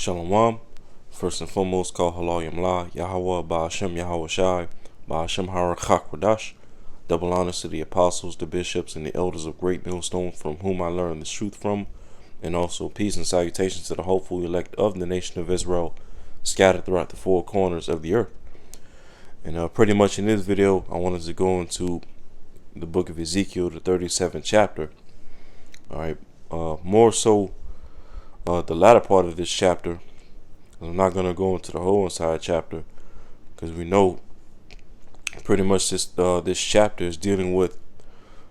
Shalom. First and foremost, call Halal Yamla, Yahweh, Ba'ashem, Yahweh Shai, Ba'ashem Harakak Wadash. Double honors to the apostles, the bishops, and the elders of Great Millstone, from whom I learned the truth from, and also peace and salutations to the hopeful elect of the nation of Israel, scattered throughout the four corners of the earth. And pretty much in this video, I wanted to go into the book of Ezekiel, the 37th chapter. All right, more so the latter part of this chapter. I'm not going to go into the whole entire chapter, because we know pretty much this chapter is dealing with,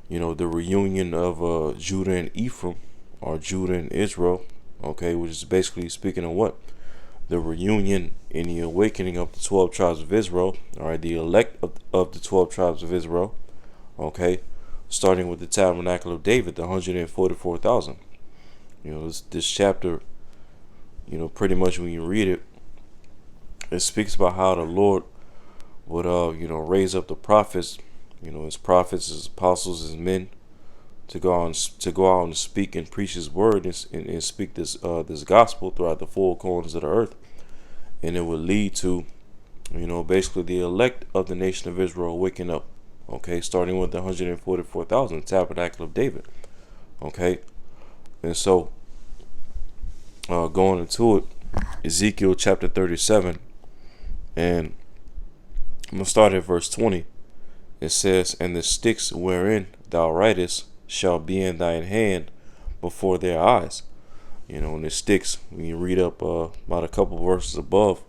the reunion of Judah and Ephraim, or Judah and Israel, okay, which is basically speaking of what? The reunion and the awakening of the 12 tribes of Israel, all right, the elect of the 12 tribes of Israel, okay, starting with the tabernacle of David, the 144,000. This chapter, pretty much when you read it, it speaks about how the Lord would, raise up the prophets, his prophets, his apostles, his men, to go out and speak and preach His word and speak this gospel throughout the four corners of the earth, and it would lead to, basically the elect of the nation of Israel waking up. Okay, starting with the 144,000, tabernacle of David. Okay, and so going into it, Ezekiel chapter 37, and I'm gonna start at verse 20. It says, "And the sticks wherein thou writest shall be in thine hand before their eyes." And the sticks, when you read up about a couple verses above,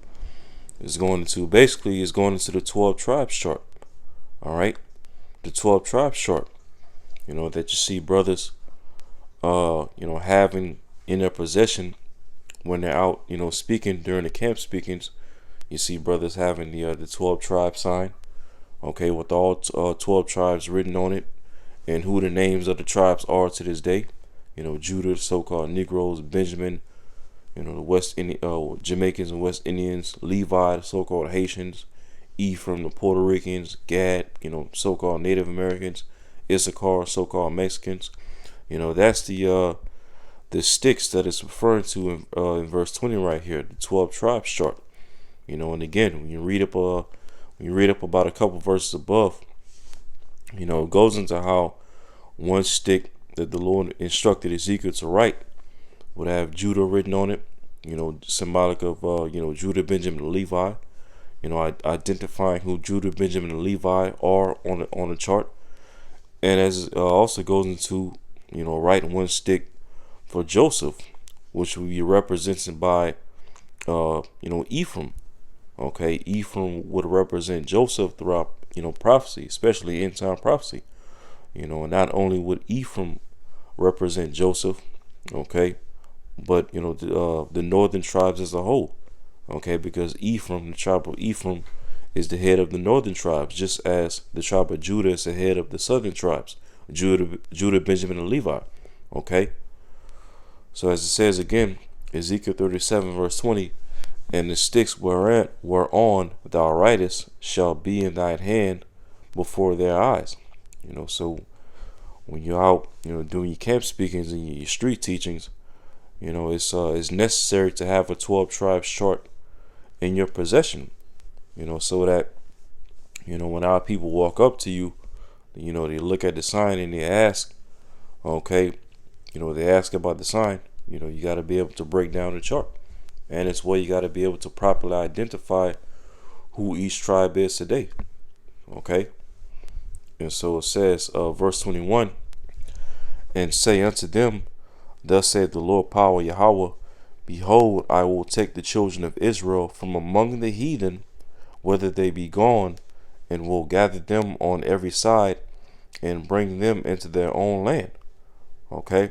is going into the 12 tribes chart. All right, the 12 tribes chart. That you see brothers, having in their possession when they're out, speaking during the camp speakings. You see brothers having the 12 tribe sign, okay, with all 12 tribes written on it, and who the names of the tribes are to this day. Judah, so-called Negroes; Benjamin, the Jamaicans and West Indians; Levi, the so-called Haitians; Ephraim, the Puerto Ricans; Gad, so-called Native Americans; Issachar, so-called Mexicans. That's the sticks that it's referring to in verse 20 right here, the 12 tribes chart. And again, when you read up about a couple verses above, it goes into how one stick that the Lord instructed Ezekiel to write would have Judah written on it, symbolic of Judah, Benjamin, and Levi. Identifying who Judah, Benjamin, and Levi are on the chart, and as also goes into writing one stick for Joseph, which will be represented by Ephraim. Okay, Ephraim would represent Joseph throughout prophecy, especially end time prophecy. And not only would Ephraim represent Joseph, okay, but the northern tribes as a whole, okay, because Ephraim, the tribe of Ephraim, is the head of the northern tribes, just as the tribe of Judah is the head of the southern tribes, Judah, Benjamin, and Levi. Okay, so as it says again, Ezekiel 37 verse 20, "And the sticks whereon thou writest shall be in thine hand before their eyes." So when you're out, doing your camp speakings and your street teachings, it's necessary to have a 12 tribes chart in your possession, so that, when our people walk up to you, they look at the sign and they ask, okay, they ask about the sign, you got to be able to break down the chart. And it's where you got to be able to properly identify who each tribe is today. Okay? And so it says, verse 21, "And say unto them, Thus saith the Lord power Yahweh, Behold, I will take the children of Israel from among the heathen, whether they be gone, and will gather them on every side, and bring them into their own land." Okay?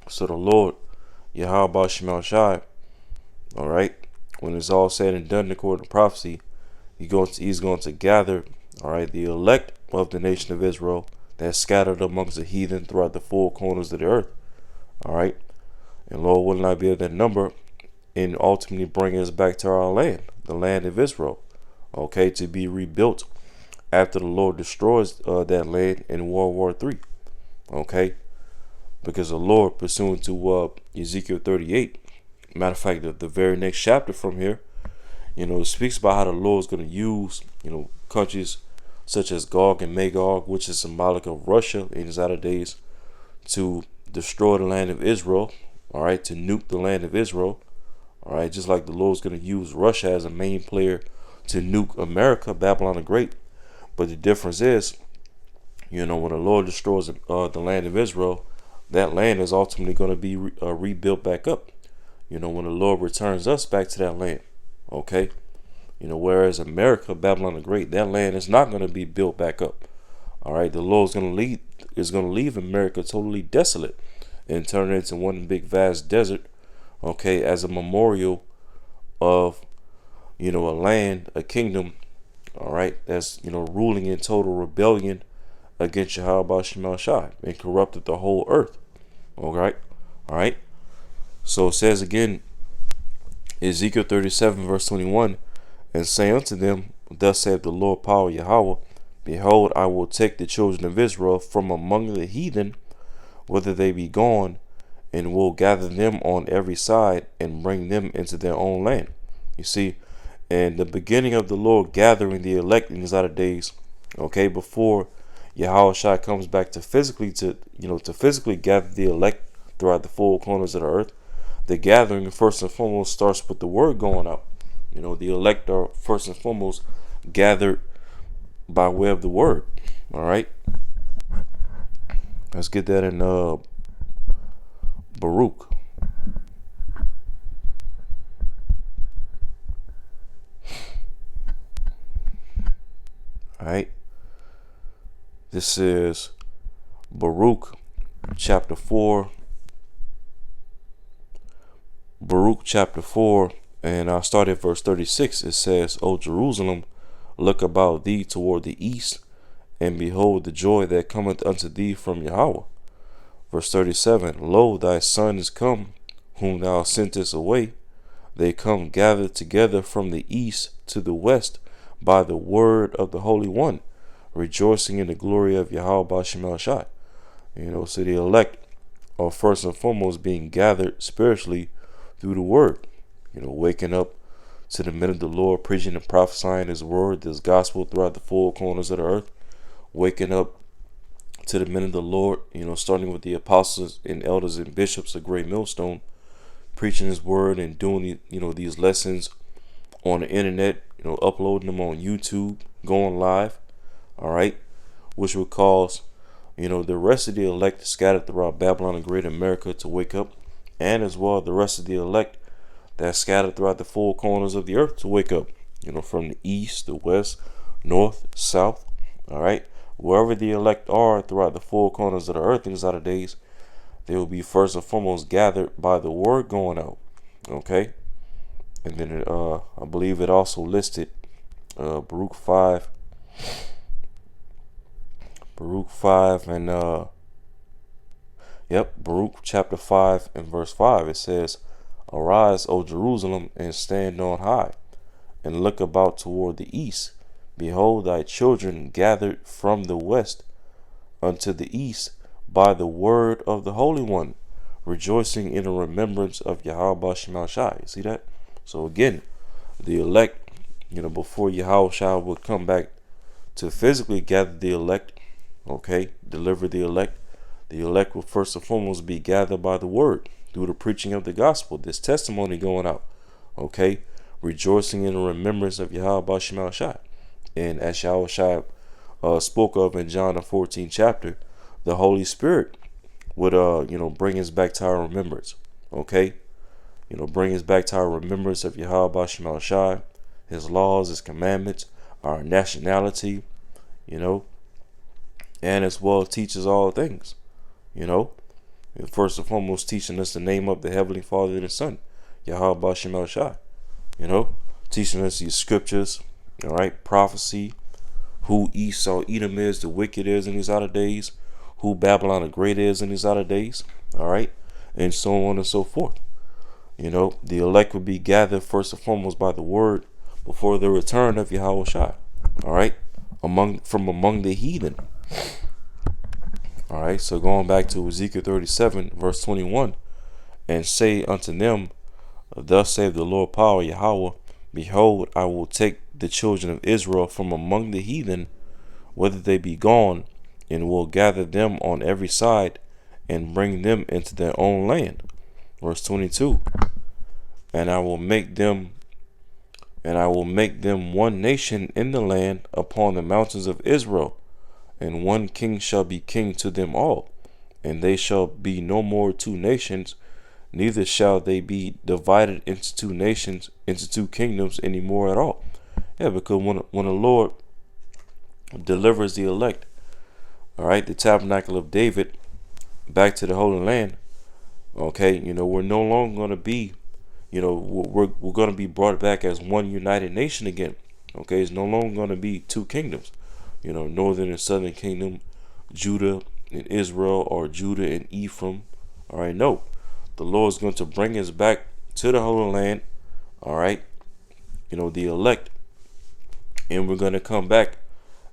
So the Lord, Yahweh Shemel Shai, all right, when it's all said and done according to prophecy, he's going to gather, all right, the elect of the nation of Israel that's scattered amongst the heathen throughout the four corners of the earth. All right, and Lord will not be of that number, and ultimately bring us back to our land, the land of Israel, okay, to be rebuilt after the Lord destroys that land in World War III. Okay, because the Lord, pursuant to Ezekiel 38, Matter of fact, the very next chapter from here, it speaks about how the Lord is going to use, countries such as Gog and Magog, which is symbolic of Russia in his latter days, to destroy the land of Israel, all right, to nuke the land of Israel, all right, just like the Lord's going to use Russia as a main player to nuke America, Babylon the Great. But the difference is, when the Lord destroys the land of Israel, that land is ultimately going to be rebuilt back up. When the Lord returns us back to that land, okay? Whereas America, Babylon the Great, that land is not going to be built back up. All right, the Lord is going to leave America totally desolate and turn it into one big vast desert, okay, as a memorial of, a land, a kingdom, all right, that's, ruling in total rebellion against Yahweh Shema Shai and corrupted the whole earth. All right. So it says again, Ezekiel 37 verse 21, and say unto them, thus saith the Lord power Yahweh, behold, I will take the children of Israel from among the heathen, whither they be gone, and will gather them on every side and bring them into their own land. You see, and the beginning of the Lord gathering the elect in these latter days, okay, before Yahweh Shai comes back to physically gather the elect throughout the four corners of the earth. The gathering first and foremost starts with the word going out. The elect are first and foremost gathered by way of the word. All right. Let's get that in Baruch. All right. This is Baruch chapter 4. Baruch chapter 4, and I'll start at verse 36. It says, O Jerusalem, look about thee toward the east, and behold the joy that cometh unto thee from Yahweh. Verse 37, Lo, thy son is come, whom thou sentest away. They come gathered together from the east to the west by the word of the Holy One, rejoicing in the glory of Yahweh B'Shem Shai. So the elect are first and foremost being gathered spiritually through the word, waking up to the men of the Lord, preaching and prophesying his word, his gospel throughout the four corners of the earth, waking up to the men of the Lord, starting with the apostles and elders and bishops of Great Millstone, preaching his word and doing these lessons on the internet, uploading them on YouTube, going live, all right, which would cause the rest of the elect scattered throughout Babylon and Great America to wake up, and as well the rest of the elect that's scattered throughout the four corners of the earth to wake up, from the east, the west, north, south, all right, wherever the elect are throughout the four corners of the earth in these latter days, they will be first and foremost gathered by the word going out, okay, and then I believe it also listed Baruch 5 and Baruch chapter 5 and verse 5. It says, Arise, O Jerusalem, and stand on high, and look about toward the east. Behold, thy children gathered from the west unto the east by the word of the Holy One, rejoicing in the remembrance of Yahweh Shema Shai. You see that? So again, the elect, before Yahweh Shai would come back to physically gather the elect, okay, deliver the elect will first and foremost be gathered by the word through the preaching of the gospel, this testimony going out, okay, rejoicing in the remembrance of Yahweh Shema Shai. And as Yahweh Shai spoke of in John the 14th chapter, the Holy Spirit would bring us back to our remembrance, okay, bring us back to our remembrance of Yahweh Shema Shai, his laws, his commandments, our nationality, and as well teaches all things, first and foremost teaching us the name of the Heavenly Father and the Son, Yahweh B'Shem Shai, teaching us these scriptures, all right, prophecy, who Esau Edom is, the wicked is in these latter days, who Babylon the Great is in these latter days, all right, and so on and so forth. The elect would be gathered first and foremost by the word before the return of Yahweh Shai, all right, from among the heathen. All right, so going back to Ezekiel 37 verse 21, and say unto them, Thus saith the Lord power Yahweh, behold, I will take the children of Israel from among the heathen, whether they be gone, and will gather them on every side, and bring them into their own land. Verse 22. And I will make them one nation in the land upon the mountains of Israel, and one king shall be king to them all, and they shall be no more two nations, neither shall they be divided into two nations, into two kingdoms any more at all. Yeah, because when the Lord delivers the elect, all right, the tabernacle of David, back to the Holy Land, okay, we're no longer going to be, we're going to be brought back as one united nation again. Okay, it's no longer going to be two kingdoms, northern and southern kingdom, Judah and Israel, or Judah and Ephraim. All right, no, the Lord is going to bring us back to the Holy Land. All right, the elect, and we're going to come back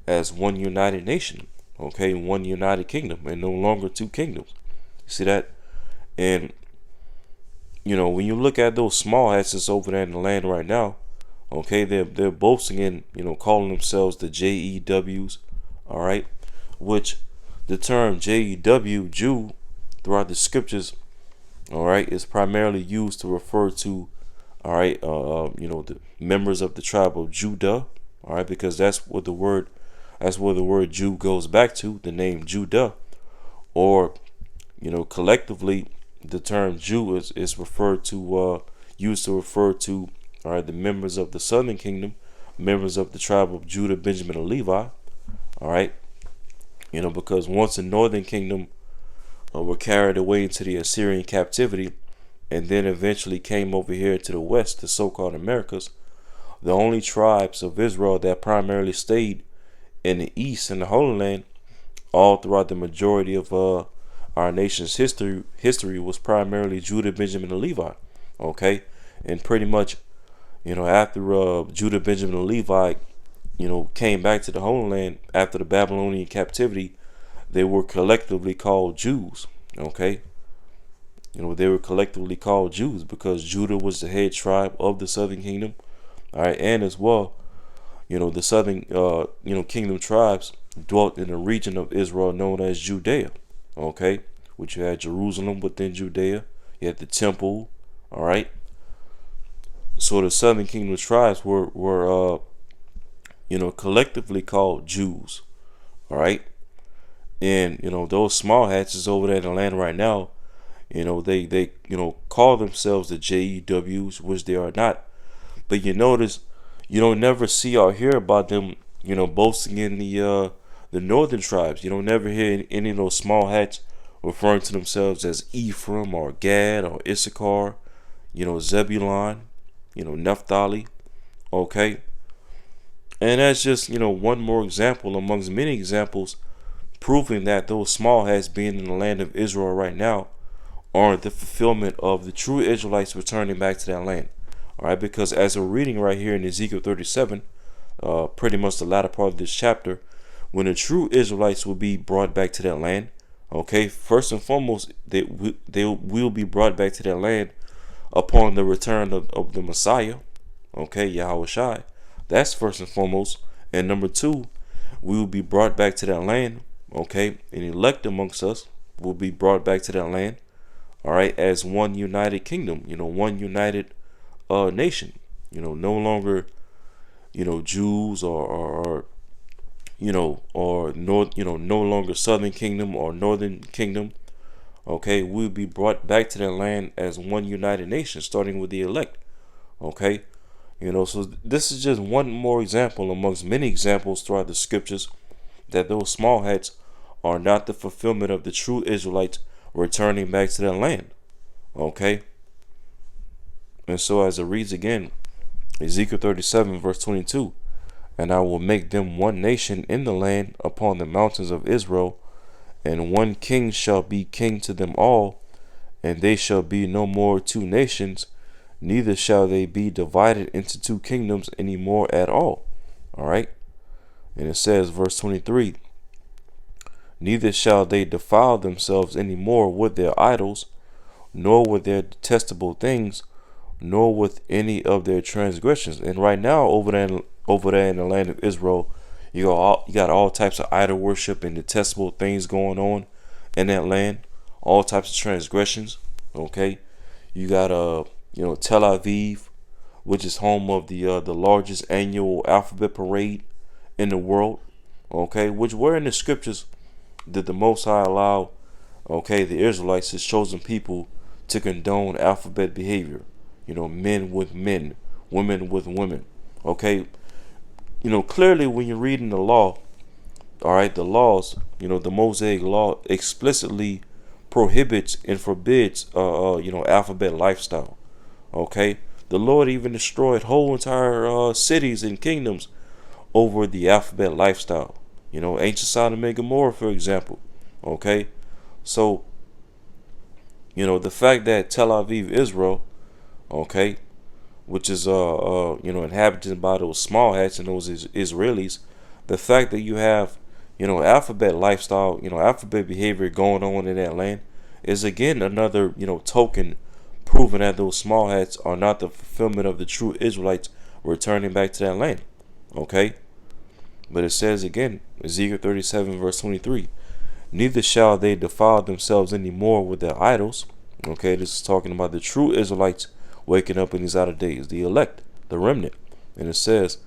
as one united nation. Okay, one united kingdom, and no longer two kingdoms. See that? And when you look at those small hats that's over there in the land right now, okay, they're boasting in, calling themselves the JEWs, all right, which the term JEW, Jew, throughout the scriptures, all right, is primarily used to refer to, all right, the members of the tribe of Judah, all right, because that's where the word Jew goes back to, the name Judah, or collectively, the term Jew is referred to, used to refer to, all right, the members of the southern kingdom, members of the tribe of Judah, Benjamin, and Levi, all right, because once the northern kingdom were carried away into the Assyrian captivity, and then eventually came over here to the west, the so-called Americas, the only tribes of Israel that primarily stayed in the east, in the Holy Land, all throughout the majority of our nation's history was primarily Judah, Benjamin, and Levi. Okay, and pretty much, after Judah, Benjamin, and Levi, came back to the Holy Land after the Babylonian captivity, they were collectively called Jews. Okay, they were collectively called Jews because Judah was the head tribe of the southern kingdom. All right, and as well, the southern kingdom tribes dwelt in a region of Israel known as Judea. Okay, which you had Jerusalem within Judea, you had the temple. All right, so the southern kingdom tribes were collectively called Jews. All right, and those small hats is over there in the land right now. They call themselves the JEWs, which they are not. But you notice you don't never see or hear about them, boasting in the northern tribes. You don't never hear any of those small hats referring to themselves as Ephraim or Gad or Issachar, Zebulon, Naphtali. Okay, and that's just one more example amongst many examples proving that those small hats being in the land of Israel right now aren't the fulfillment of the true Israelites returning back to that land. All right, because as we're reading right here in Ezekiel 37, pretty much the latter part of this chapter, when the true Israelites will be brought back to that land, okay, first and foremost, they will be brought back to that land upon the return of the Messiah, okay, Yahweh Shai. That's first and foremost. And number two, we will be brought back to that land, okay, and elect amongst us will be brought back to that land, all right, as one united kingdom, one united nation, no longer, Jews or no longer southern kingdom or northern kingdom. Okay, we'll be brought back to that land as one united nation, starting with the elect. Okay, so this is just one more example amongst many examples throughout the scriptures that those small hats are not the fulfillment of the true Israelites returning back to their land. Okay, and so as it reads again, Ezekiel 37 verse 22, and I will make them one nation in the land upon the mountains of Israel, and one king shall be king to them all, and they shall be no more two nations, neither shall they be divided into two kingdoms any more at all. All right, and it says verse 23, neither shall they defile themselves any more with their idols, nor with their detestable things, nor with any of their transgressions. And right now, over there in the land of Israel, you got all types of idol worship and detestable things going on in that land. All types of transgressions. Okay, you got Tel Aviv, which is home of the largest annual alphabet parade in the world. Okay, which where in the scriptures did the Most High allow, okay, the Israelites, His chosen people, to condone alphabet behavior? Men with men, women with women. Okay, clearly when you're reading the law, all right, the laws, the Mosaic law explicitly prohibits and forbids, alphabet lifestyle. Okay, the Lord even destroyed whole entire cities and kingdoms over the alphabet lifestyle. Ancient Sodom and Gomorrah, for example. Okay, so the fact that Tel Aviv, Israel, okay, which is inhabited by those small hats and those Israelis, the fact that you have alphabet lifestyle, alphabet behavior going on in that land is again another token proving that those small hats are not the fulfillment of the true Israelites returning back to that land. Okay, but it says again, Ezekiel 37 verse 23, neither shall they defile themselves any more with their idols. Okay, this is talking about the true Israelites waking up in these outer days, the elect, the remnant. And it says,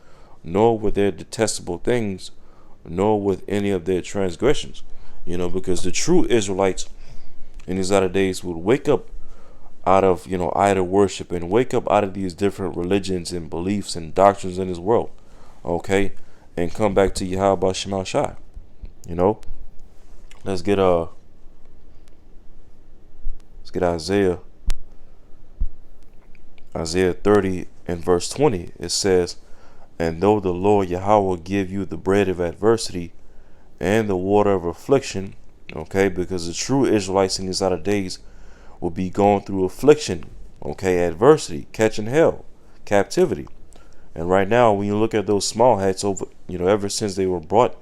nor with their detestable things, nor with any of their transgressions. Because the true Israelites in these outer days would wake up out of, idol worship and wake up out of these different religions and beliefs and doctrines in this world. Okay, and come back to Yahweh Shema Shai. Let's get Isaiah 30 and verse 20. It says, and though the Lord Yahweh give you the bread of adversity and the water of affliction, okay, because the true Israelites in these latter days will be going through affliction, okay, adversity, catching hell, captivity. And right now, when you look at those small hats over, ever since they were brought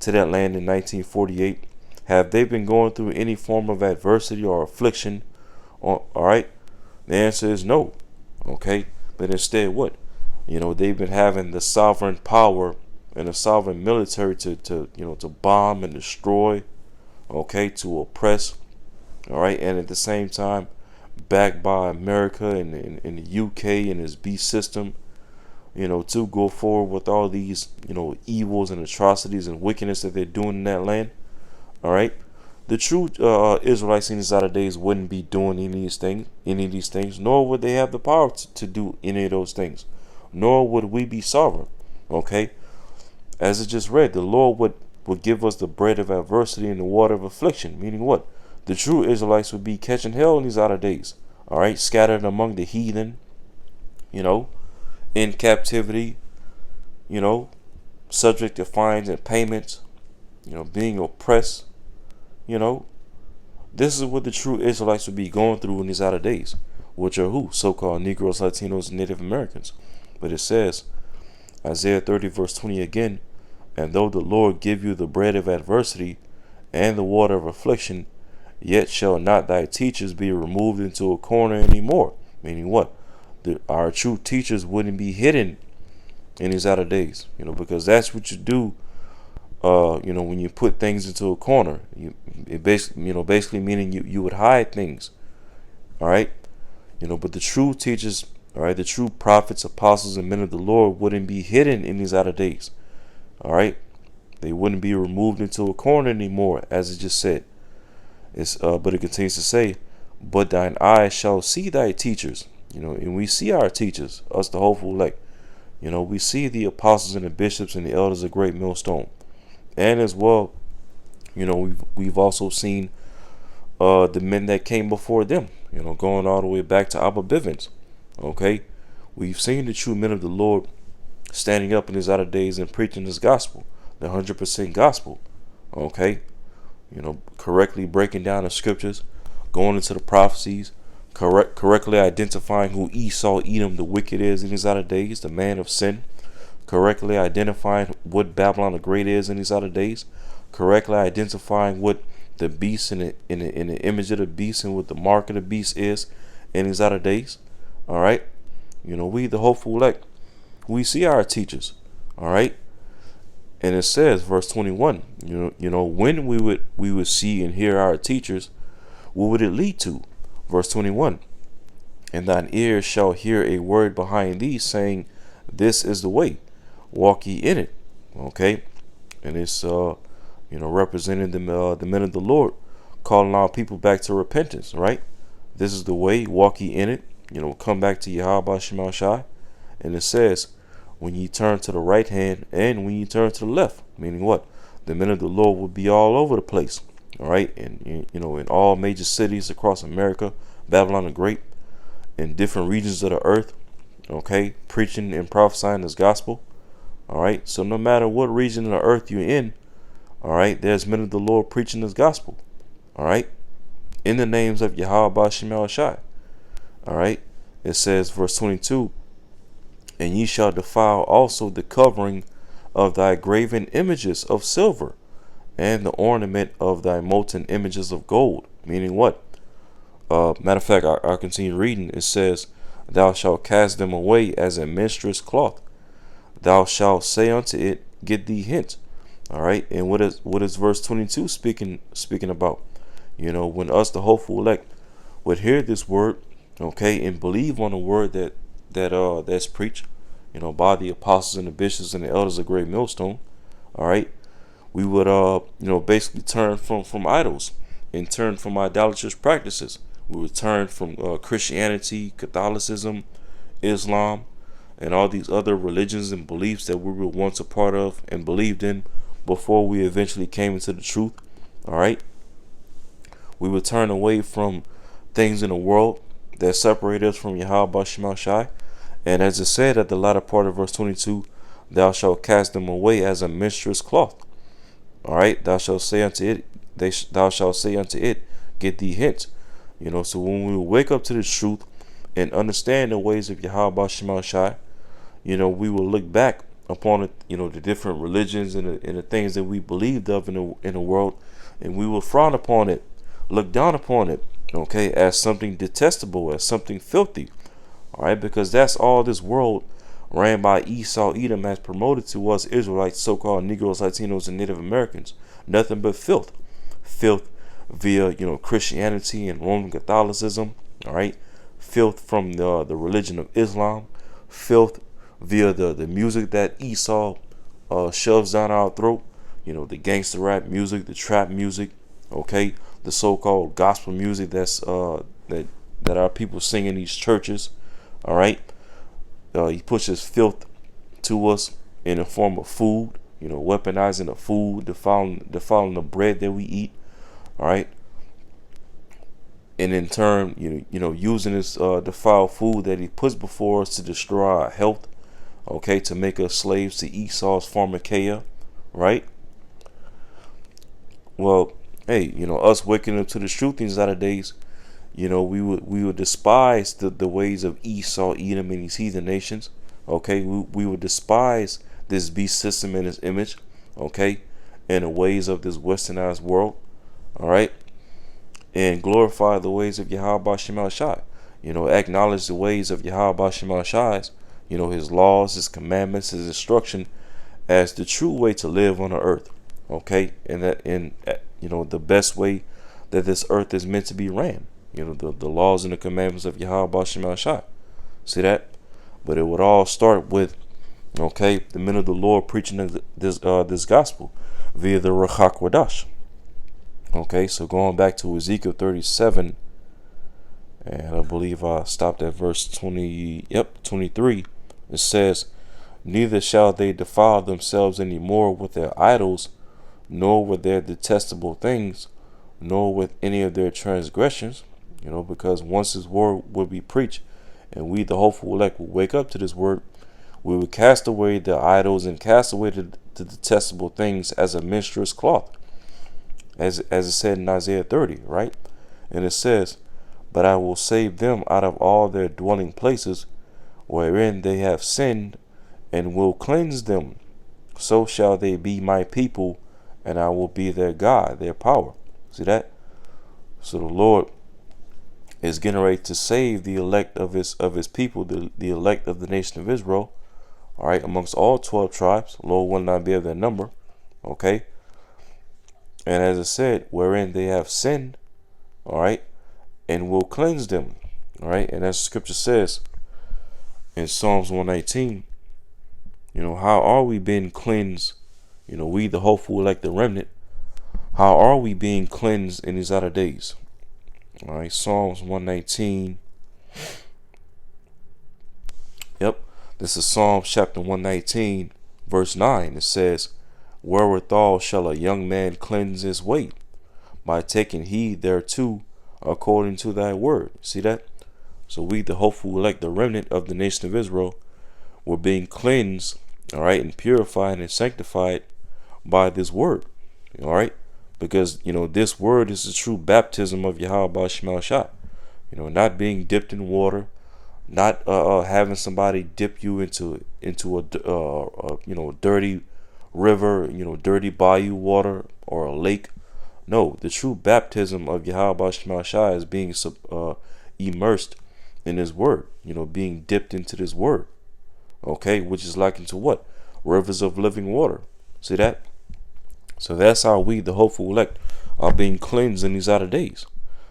to that land in 1948, have they been going through any form of adversity or affliction? All right, the answer is no. Okay, but instead, what? They've been having the sovereign power and the sovereign military to bomb and destroy, okay, to oppress, all right, and at the same time, backed by America and the UK and its beast system, to go forward with all these, evils and atrocities and wickedness that they're doing in that land. All right, the true Israelites in these latter days wouldn't be doing any of these things, nor would they have the power to do any of those things, nor would we be sovereign. Okay, as it just read, the Lord would give us the bread of adversity and the water of affliction, meaning what? The true Israelites would be catching hell in these latter days. All right, scattered among the heathen, in captivity, subject to fines and payments, being oppressed. This is what the true Israelites would be going through in these outer days, which are who? So-called Negroes, Latinos, and Native Americans. But it says, Isaiah 30 verse 20 again, and though the Lord give you the bread of adversity and the water of affliction, yet shall not thy teachers be removed into a corner anymore. Meaning what? Our true teachers wouldn't be hidden in these outer days, because that's what you do. When you put things into a corner, it basically meaning you would hide things. All right, but the true teachers, all right, the true prophets, apostles, and men of the Lord wouldn't be hidden in these outer days. All right, they wouldn't be removed into a corner anymore, as it just said. But it continues to say, but thine eyes shall see thy teachers. And we see our teachers, us the hopeful elect. We see the apostles and the bishops and the elders of Great Millstone. And as well, we've also seen the men that came before them, going all the way back to Abba Bivens. Okay, we've seen the true men of the Lord standing up in his outer days and preaching this gospel, the 100% gospel. Okay, correctly breaking down the scriptures, going into the prophecies, correctly identifying who Esau, Edom, the wicked is in his outer days, the man of sin. Correctly identifying what Babylon the Great is in these outer days, correctly identifying what the beast in the image of the beast and what the mark of the beast is in these outer days. All right. We the hopeful elect, we see our teachers. All right. And it says, verse 21, when we would see and hear our teachers, what would it lead to? Verse 21, and thine ears shall hear a word behind thee, saying, this is the way, walk ye in it. Okay. And it's representing the men of the Lord, calling our people back to repentance. Right. This is the way, walk ye in it. Come back to Yahweh Shema Shai. And it says, when ye turn to the right hand and when ye turn to the left, meaning what? The men of the Lord will be all over the place. All right. And in all major cities across America, Babylon the Great, in different regions of the earth. Okay. Preaching and prophesying this gospel. All right. So no matter what region of the earth you're in, all right, there's men of the Lord preaching this gospel. All right. In the names of Yahweh Shema Shai. All right. It says, verse 22, and ye shall defile also the covering of thy graven images of silver, and the ornament of thy molten images of gold. Meaning what? Matter of fact, I continue reading. It says, thou shalt cast them away as a minstrel's cloth. Thou shalt say unto it, get thee hence. All right. And what is verse 22 speaking about? When us, the hopeful elect, would hear this word, okay, and believe on the word that's preached, by the apostles and the bishops and the elders of Great Millstone. All right, we would basically turn from idols and turn from idolatrous practices. We would turn from Christianity, Catholicism, Islam, and all these other religions and beliefs that we were once a part of and believed in before we eventually came into the truth. All right, we would turn away from things in the world that separate us from Yahweh Shema Shai. And as it said at the latter part of verse 22, thou shalt cast them away as a minstrel's cloth. All right, thou shalt say unto it, get thee hence. So when we wake up to the truth and understand the ways of Yahweh Shema Shai, we will look back upon it, the different religions and the things that we believed of in the world, and we will frown upon it, look down upon it, okay, as something detestable, as something filthy. All right, because that's all this world ran by Esau, Edom has promoted to us Israelites, so-called Negroes, Latinos, and Native Americans. Nothing but filth via Christianity and Roman Catholicism. All right, filth from the religion of Islam, filth via the music that Esau shoves down our throat. The gangster rap music, the trap music, okay, the so-called gospel music that our people sing in these churches. All right, he pushes filth to us in the form of food, weaponizing the food, defiling the bread that we eat. All right, and in turn, using this defiled food that he puts before us to destroy our health, okay, to make us slaves to Esau's pharmakeia, right? Well, hey, us waking up to the truth these latter days, we would despise the ways of Esau, Edom, and these heathen nations. Okay, we would despise this beast system and its image. Okay, and the ways of this westernized world. All right, and glorify the ways of Yahweh Shema Shai. Acknowledge the ways of Yahweh Shema Shai. His laws, his commandments, his instruction as the true way to live on the earth. Okay, and the best way that this earth is meant to be ran. The laws and the commandments of Yahweh Shema Shai. See that? But it would all start with, okay, the men of the Lord preaching this gospel via the Ruach HaKodesh. Okay, so going back to Ezekiel 37, and I believe I stopped at verse 23. It says, neither shall they defile themselves any more with their idols, nor with their detestable things, nor with any of their transgressions. Because once his word will be preached, and we, the hopeful elect, will wake up to this word, we will cast away the idols and cast away the detestable things as a minstrel's cloth, as it said in Isaiah 30, right? And it says, but I will save them out of all their dwelling places, wherein they have sinned, and will cleanse them. So shall they be my people, and I will be their God, their power. See that? So the Lord is getting ready to save the elect of his people, the elect of the nation of Israel, all right, amongst all 12 tribes. Lord will not be of their number, okay? And as I said, wherein they have sinned, all right, and will cleanse them, all right? And as the scripture says in Psalms 119, how are we being cleansed? We the hopeful elect, the remnant, how are we being cleansed in these latter days? All right, Psalms 119. Yep, this is Psalms chapter 119, verse 9. It says, "Wherewithal shall a young man cleanse his way? By taking heed thereto, according to thy word." See that? So we, the hopeful elect, the remnant of the nation of Israel, were being cleansed, all right, and purified and sanctified by this word, all right? Because, this word is the true baptism of Yahweh Shema Shah. Not being dipped in water, not having somebody dip you into a dirty river, dirty bayou water or a lake. No, the true baptism of Yahweh Shema Shah is being immersed in His word, being dipped into this word, okay, which is likened to what? Rivers of living water. See that? So that's how we, the hopeful elect, are being cleansed in these outer days,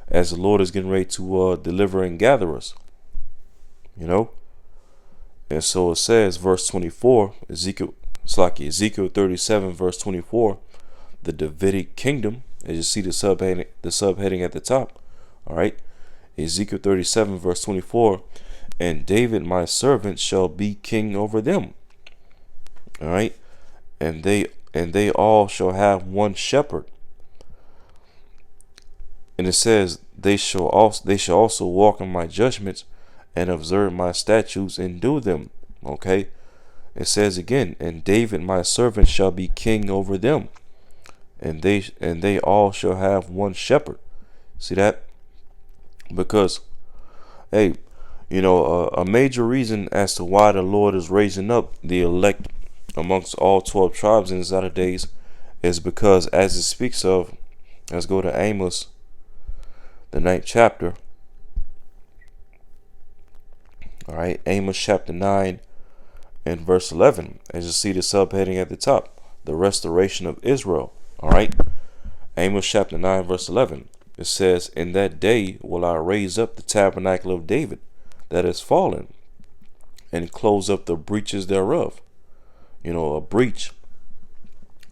as the Lord is getting ready to deliver and gather us. And so it says, verse 24, Ezekiel 37, verse 24, the Davidic Kingdom, as you see the subheading at the top, all right, Ezekiel 37, verse 24, "And David my servant shall be king over them," all right, and they all shall have one shepherd. And it says, they shall also walk in my judgments and observe my statutes and do them. Okay. It says again, "And David my servant shall be king over them, and they all shall have one shepherd." See that? Because, hey, a major reason as to why the Lord is raising up the elect amongst all 12 tribes in these latter days is because, as it speaks of, let's go to Amos, the 9th chapter. All right, Amos chapter 9 and verse 11. As you see the subheading at the top, the restoration of Israel. All right, Amos chapter 9 verse 11. It says, "In that day will I raise up the tabernacle of David that is fallen, and close up the breaches thereof." A breach.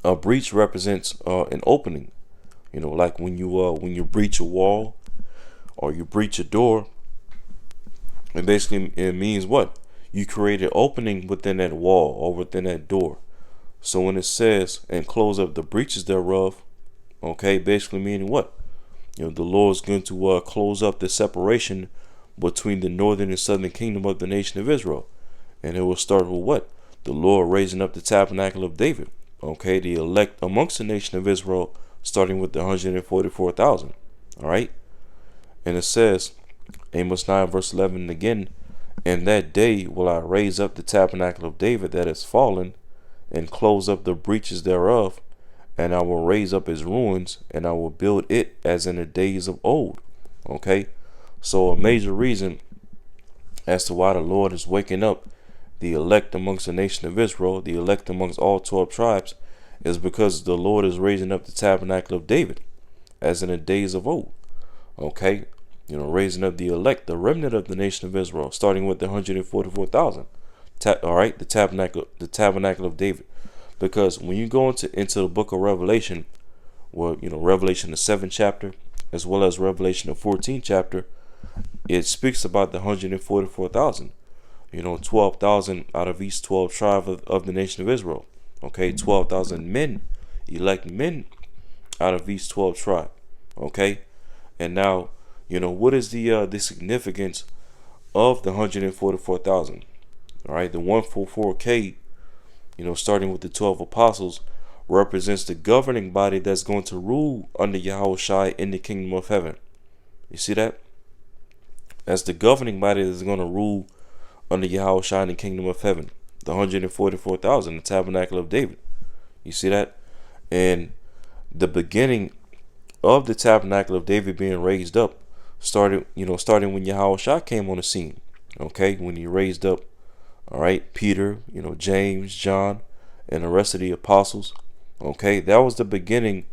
A breach represents an opening. Like when you breach a wall or you breach a door. And basically it means what? You create an opening within that wall or within that door. So when it says, "and close up the breaches thereof," okay, basically meaning what? The Lord is going to close up the separation between the northern and southern kingdom of the nation of Israel. And it will start with what? The Lord raising up the tabernacle of David. Okay, the elect amongst the nation of Israel, starting with the 144,000. All right. And it says, Amos 9 verse 11 again, "In that day will I raise up the tabernacle of David that is fallen, and close up the breaches thereof, and I will raise up his ruins, and I will build it as in the days of old." Okay, so a major reason as to why the Lord is waking up the elect amongst the nation of Israel, the elect amongst all 12 tribes, is because the Lord is raising up the tabernacle of David as in the days of old. Okay, raising up the elect, the remnant of the nation of Israel, starting with the 144,000. All right, the tabernacle of David. Because when you go into the book of Revelation, well, Revelation the 7th chapter, as well as Revelation the 14th chapter, it speaks about the 144,000. 12,000 out of each 12 tribes of the nation of Israel. Okay, 12,000 men, elect men out of each 12 tribe. Okay, and now, what is the significance of the 144,000? All right, the 144K, starting with the 12 apostles, represents the governing body that's going to rule under Yahweh Shai in the kingdom of heaven. You see that? That's the governing body that's going to rule under Yahweh Shai in the kingdom of heaven. The 144,000, the tabernacle of David. You see that? And the beginning of the tabernacle of David being raised up starting when Yahushua came on the scene. Okay, when he raised up, all right, Peter, James, John, and the rest of the apostles. Okay, that was the beginning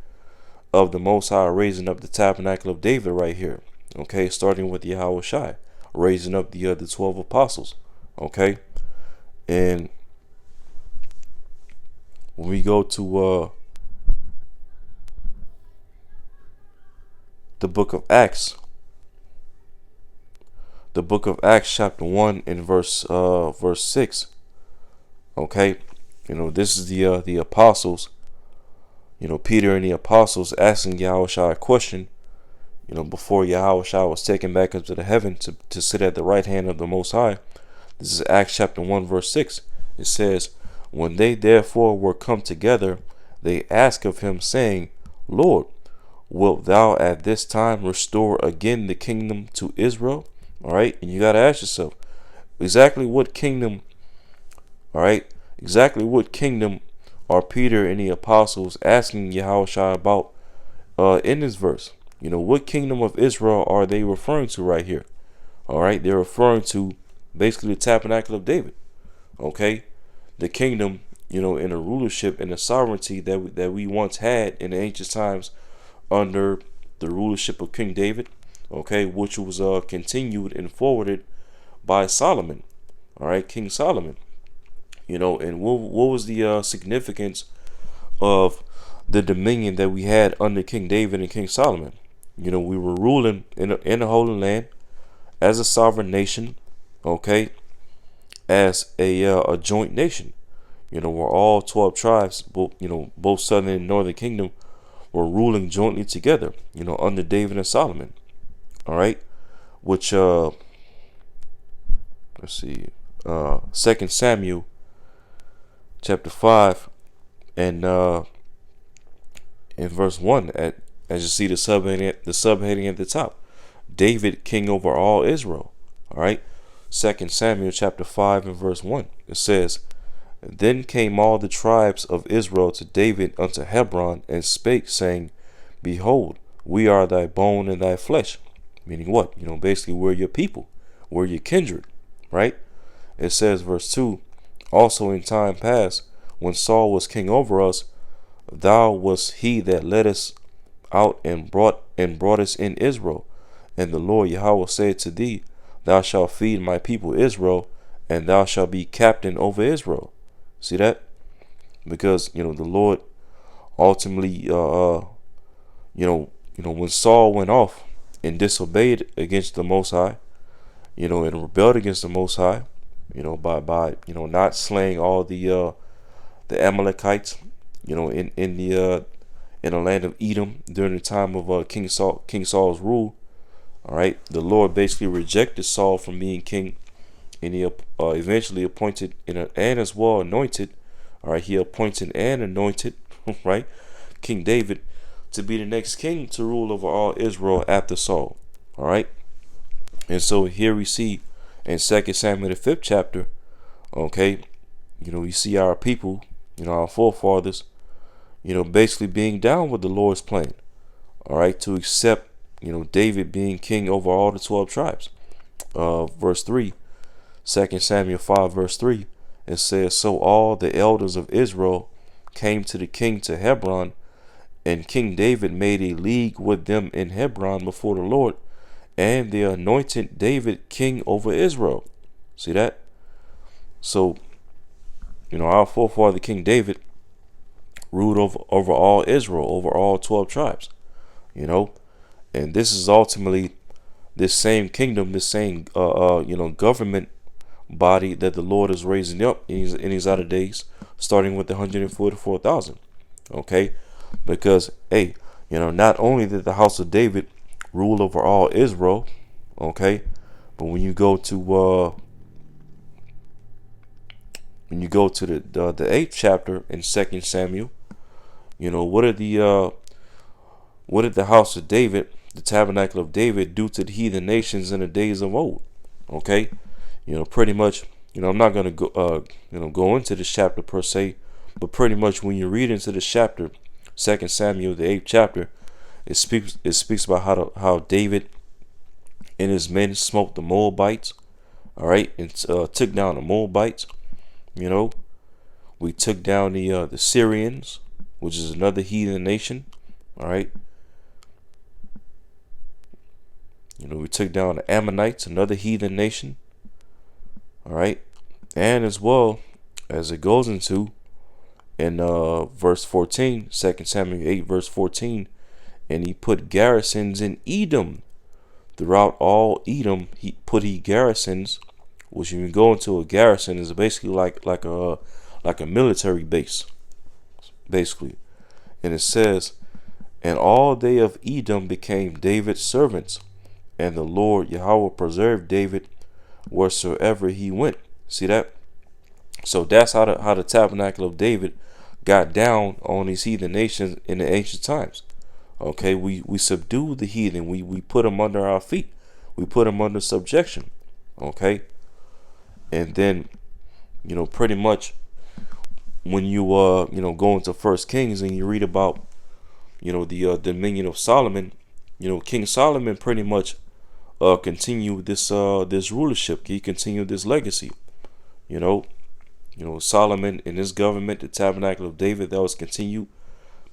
of the Most High raising up the tabernacle of David right here. Okay, starting with Yahushua raising up the 12 apostles. Okay, and when we go to the book of Acts, chapter 1 and verse 6. Okay, this is the apostles, Peter and the apostles asking Yahushua a question, before Yahushua was taken back up to the heaven to sit at the right hand of the Most High. This is Acts chapter 1 verse 6. It says, when they therefore were come together, they asked of him, saying, Lord, wilt thou at this time restore again the kingdom to Israel? All right, and you got to ask yourself, exactly what kingdom, all right, are Peter and the apostles asking Yahushua about in this verse? What kingdom of Israel are they referring to right here? All right, they're referring to basically the tabernacle of David. Okay, the kingdom, and the rulership and the sovereignty that we once had in the ancient times under the rulership of King David. Okay, which was continued and forwarded by Solomon. All right, King Solomon. And what was the significance of the dominion that we had under King David and King Solomon? We were ruling in the Holy Land as a sovereign nation. Okay, as a joint nation. Where all 12 tribes, both southern and northern kingdom, were ruling jointly together. Under David and Solomon. All right, which let's see, 2 Samuel chapter 5 and in verse 1, as you see the subheading at the top, David king over all Israel. All right, 2 Samuel chapter 5 and verse 1, it says, then came all the tribes of Israel to David unto Hebron, and spake, saying, behold, we are thy bone and thy flesh. Meaning what? Basically, we're your people, we're your kindred, right? It says, verse 2, also in time past, when Saul was king over us, thou wast he that led us out and brought us in Israel. And the Lord Yahweh said to thee, thou shalt feed my people Israel, and thou shalt be captain over Israel. See that? Because the Lord ultimately when Saul went off and disobeyed against the Most High, and rebelled against the Most High, by not slaying all the Amalekites, in the land of Edom during the time of King Saul's rule. All right, the Lord basically rejected Saul from being king, and he eventually appointed and as well anointed. All right, he appointed and anointed, right, King David to be the next king to rule over all Israel after Saul. All right, and so here we see in 2 Samuel the 5th chapter, okay, we see our people, our forefathers, basically being down with the Lord's plan. All right, to accept, David being king over all the 12 tribes. Verse 3, 2 Samuel 5 verse 3, it says, so all the elders of Israel came to the king to Hebron, and King David made a league with them in Hebron before the Lord, and they anointed David king over Israel. See that? So, our forefather King David ruled over all Israel, over all 12 tribes. And this is ultimately this same kingdom, this same government body that the Lord is raising up in these other days, starting with the 144,000. Okay, because not only did the house of David rule over all Israel, okay, but when you go to the 8th chapter in 2 Samuel, what did the house of David, the tabernacle of David, do to the heathen nations in the days of old? Okay, pretty much, I'm not going to go into this chapter per se, but pretty much when you read into this chapter, 2 Samuel, the 8th chapter, it speaks about how David, and his men smote the Moabites, all right, and took down the Moabites. You know, we took down the Syrians, which is another heathen nation, all right. You know, we took down the Ammonites, another heathen nation, all right, and as well as it goes into in verse 14, 2 Samuel 8, verse 14, and he put garrisons in Edom. Throughout all Edom, he garrisons, which you can go into a garrison is basically like a military base, basically. And it says, and all they of Edom became David's servants, and the Lord Yahweh preserved David wheresoever he went. See that? So that's how the tabernacle of David got down on these heathen nations in the ancient times. Okay, we subdued the heathen. We put them under our feet. We put them under subjection. Okay, and then pretty much when you go into First Kings and you read about the dominion of Solomon, King Solomon pretty much continued this rulership. He continued this legacy. Solomon and his government, the tabernacle of David, that was continued.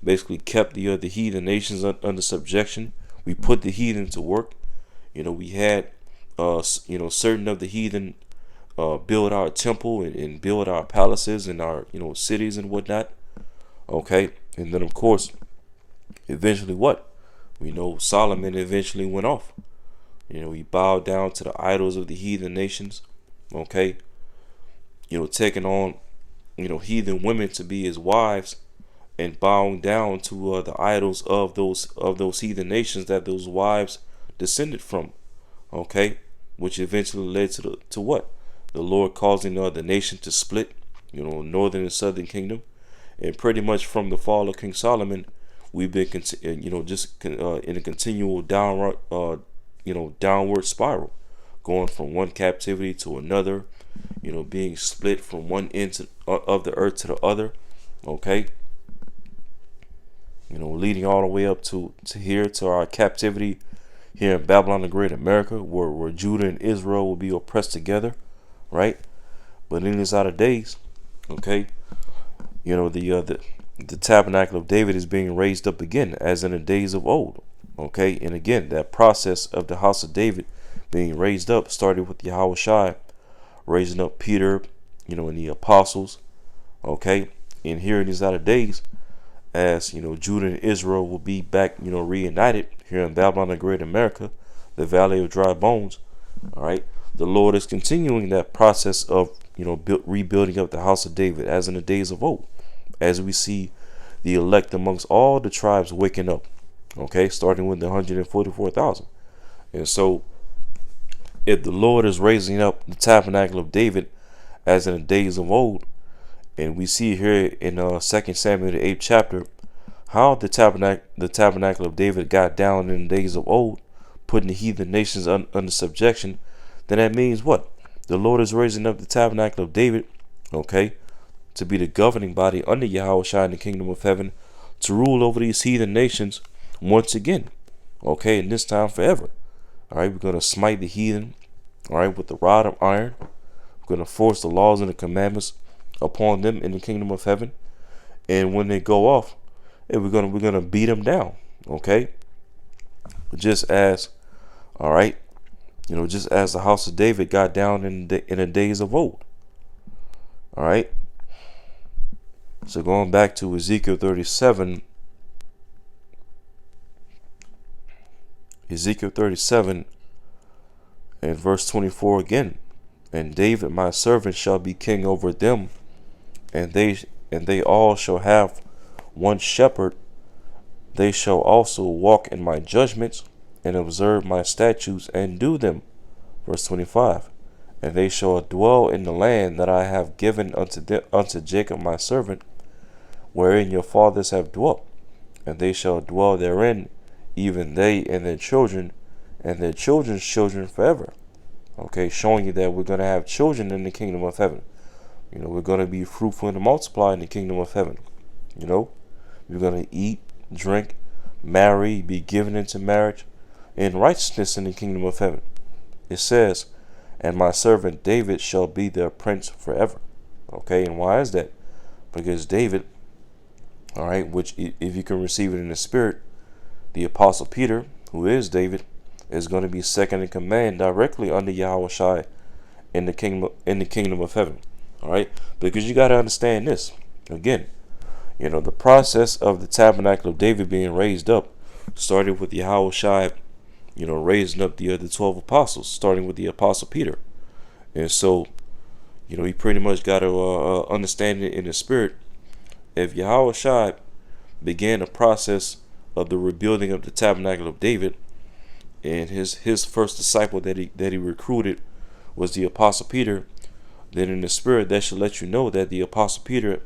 Basically kept the heathen nations under subjection. We put the heathen to work. We had certain of the heathen build our temple and build our palaces and our cities and whatnot. Okay, and then of course, eventually what? We know Solomon eventually went off. He bowed down to the idols of the heathen nations. Okay, taking on heathen women to be his wives, and bowing down to the idols of those heathen nations that those wives descended from. Okay, which eventually led to what? The Lord causing the nation to split, northern and southern kingdom, and pretty much from the fall of King Solomon, we've been in a continual downward spiral, going from one captivity to another, being split from one end of the earth to the other. Okay, leading all the way up to here, to our captivity here in Babylon the Great America, where Judah and Israel will be oppressed together, right? But in these latter days, okay, the tabernacle of David is being raised up again, as in the days of old, okay? And again, that process of the house of David being raised up started with Yahweh Shai raising up Peter, and the apostles, okay? And here in these latter days, as Judah and Israel will be back, reunited here in Babylon the Great America, the Valley of Dry Bones. All right, the Lord is continuing that process of rebuilding up the house of David, as in the days of old, as we see the elect amongst all the tribes waking up. Okay, starting with the 144,000. And so, if the Lord is raising up the tabernacle of David, as in the days of old, and we see here in 2 Samuel the 8th chapter how the tabernacle of David got down in the days of old, putting the heathen nations under subjection, then that means what? The Lord is raising up the tabernacle of David, okay, to be the governing body under Yahweh Shai in the kingdom of heaven, to rule over these heathen nations once again, okay, and this time forever. All right, we're going to smite the heathen, all right, with the rod of iron. We're going to force the laws and the commandments upon them in the kingdom of heaven, and when they go off, we're gonna beat them down. Okay, just as, all right, just as the house of David got down in the days of old. All right. So going back to Ezekiel 37, and verse 24 again. And David my servant shall be king over them, and they all shall have one shepherd. They shall also walk in my judgments, and observe my statutes, and do them. Verse 25. And they shall dwell in the land that I have given unto Jacob my servant, wherein your fathers have dwelt, and they shall dwell therein, even they and their children, and their children's children forever. Okay, showing you that we're going to have children in the kingdom of heaven. We're going to be fruitful and multiply in the kingdom of heaven. We're going to eat, drink, marry, be given into marriage, in righteousness in the kingdom of heaven. it says, and my servant David shall be their prince forever. Okay, and why is that? Because David, all right, which if you can receive it in the spirit, the apostle Peter, who is David, is going to be second in command directly under Yahweh Shai in the kingdom of heaven. All right, because you got to understand this. Again, the process of the tabernacle of David being raised up started with Yahweh Shai, raising up the 12 apostles, starting with the apostle Peter. And so, he pretty much got to understand it in the spirit. If Yahweh Shai began the process of the rebuilding of the tabernacle of David, and his first disciple that he recruited was the apostle Peter, then in the spirit that should let you know that the apostle Peter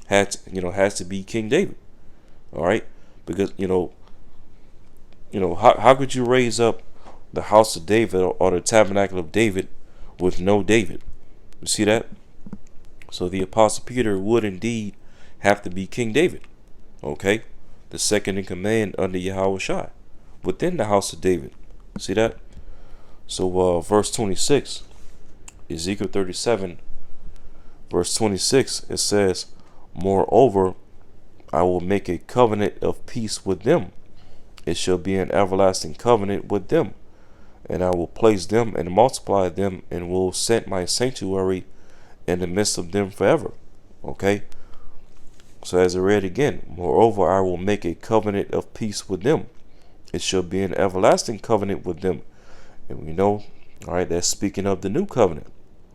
has to be King David. All right, because how could you raise up the house of David or the tabernacle of David with no David? You see that? So the apostle Peter would indeed have to be King David. Okay, the second in command under Yahweh Shai within the house of David. See that? So verse 26, Ezekiel 37, verse 26, it says, moreover, I will make a covenant of peace with them. It shall be an everlasting covenant with them, and I will place them and multiply them, and will set my sanctuary in the midst of them forever. Okay? So as I read again, moreover, I will make a covenant of peace with them. It shall be an everlasting covenant with them. And we know, all right, that's speaking of the new covenant.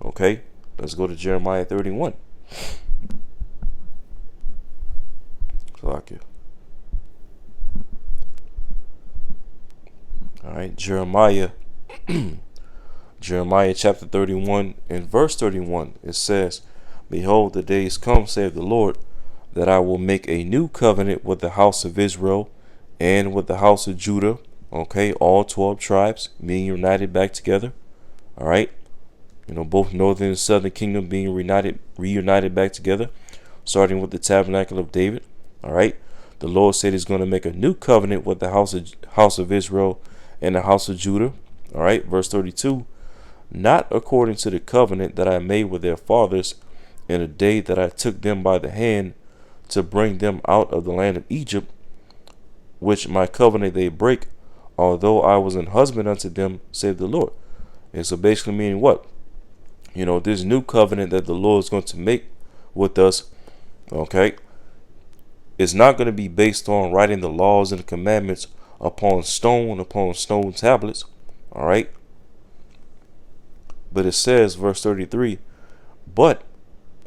Okay? Let's go to Jeremiah 31. All right, Jeremiah chapter 31 and verse 31, it says, behold, the days come, saith the Lord, that I will make a new covenant with the house of Israel and with the house of Judah. Okay, all 12 tribes being united back together. All right, both northern and southern kingdom being reunited back together, starting with the tabernacle of David. All right, the Lord said he's going to make a new covenant with the house of Israel and the house of Judah. All right, verse 32, not according to the covenant that I made with their fathers in the day that I took them by the hand to bring them out of the land of Egypt, which my covenant they break, although I was an husband unto them, saith the Lord. And so basically meaning what? This new covenant that the Lord is going to make with us, okay, is not going to be based on writing the laws and the commandments upon stone tablets. All right. But it says, verse 33, but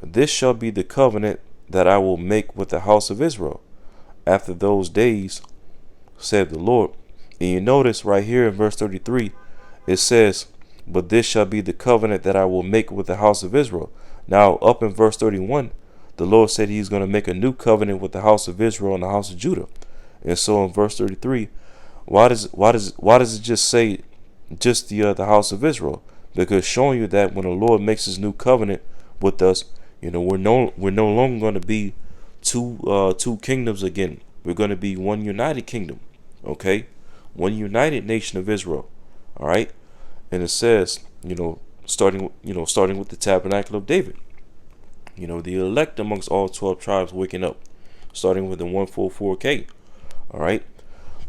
this shall be the covenant that I will make with the house of Israel after those days, said the Lord. And you notice right here in verse 33, it says, but this shall be the covenant that I will make with the house of Israel. Now, up in verse 31, the Lord said he's going to make a new covenant with the house of Israel and the house of Judah. And so in verse 33, why does it just say just the house of Israel? Because showing you that when the Lord makes his new covenant with us, we're no longer going to be two kingdoms again. We're going to be one united kingdom. Okay, one united nation of Israel. All right, and it says, starting with the tabernacle of David. The elect amongst all 12 tribes waking up, starting with the 144K. All right,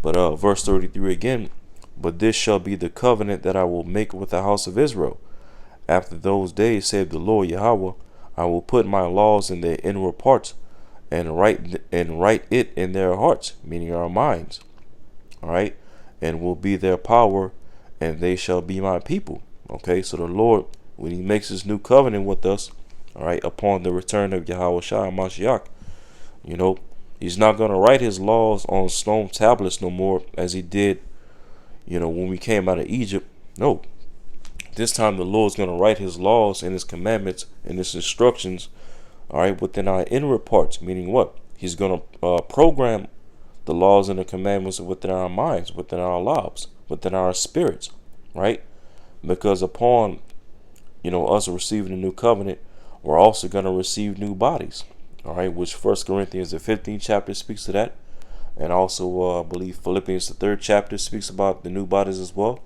but verse 33 again. But this shall be the covenant that I will make with the house of Israel. After those days, saith the Lord Yahweh, I will put my laws in their inward parts, and write it in their hearts, meaning our minds. All right, and will be their power, and they shall be my people. Okay, so the Lord, when he makes his new covenant with us, all right, upon the return of Yahweh Shai Mashiach, he's not going to write his laws on stone tablets no more as he did, when we came out of Egypt. No, this time the Lord's going to write his laws and his commandments and his instructions, all right, within our inward parts, meaning what? He's going to program the laws and the commandments within our minds, within our lives, within our spirits, right? Because upon, us receiving a new covenant, we're also going to receive new bodies, all right, which 1 Corinthians, the 15th chapter speaks to that. And also, I believe Philippians, the 3rd chapter speaks about the new bodies as well.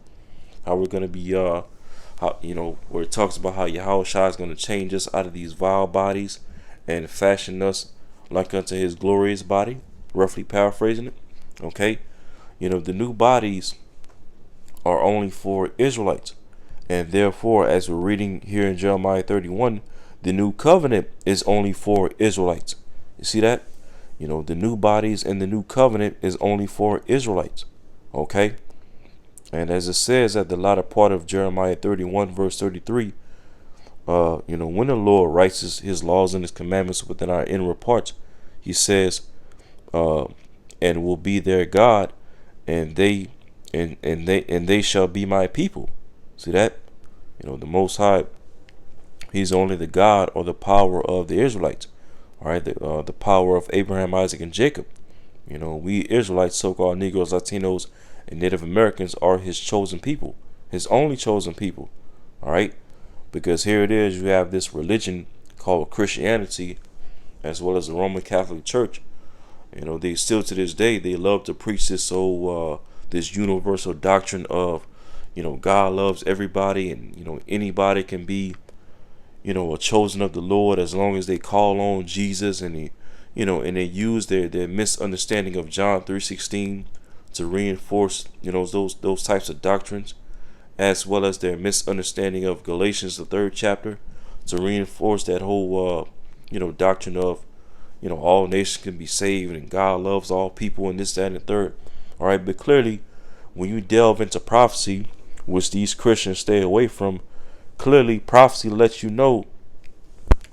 how we're going to be, how, where it talks about how Yahweh Shai is going to change us out of these vile bodies and fashion us like unto his glorious body, roughly paraphrasing it. Okay. The new bodies are only for Israelites. And therefore, as we're reading here in Jeremiah 31, the new covenant is only for Israelites. You see that? The new bodies and the new covenant is only for Israelites. Okay? And as it says at the latter part of Jeremiah 31, verse 33, when the Lord writes his laws and his commandments within our inward parts, he says, and will be their God, and they shall be my people. See that? The Most High, he's only the God or the power of the Israelites. All right, the power of Abraham, Isaac, and Jacob. We Israelites, so-called Negroes, Latinos, and Native Americans are his chosen people, his only chosen people. All right, because here it is, you have this religion called Christianity, as well as the Roman Catholic Church. They still to this day, they love to preach this universal doctrine of, God loves everybody, and anybody can be, a chosen of the Lord as long as they call on Jesus, and they use their misunderstanding of John 3:16 to reinforce, those types of doctrines, as well as their misunderstanding of Galatians, the 3rd chapter, to reinforce that whole, doctrine of, all nations can be saved and God loves all people and this, that, and the third. All right, but clearly, when you delve into prophecy, which these Christians stay away from, clearly prophecy lets you know,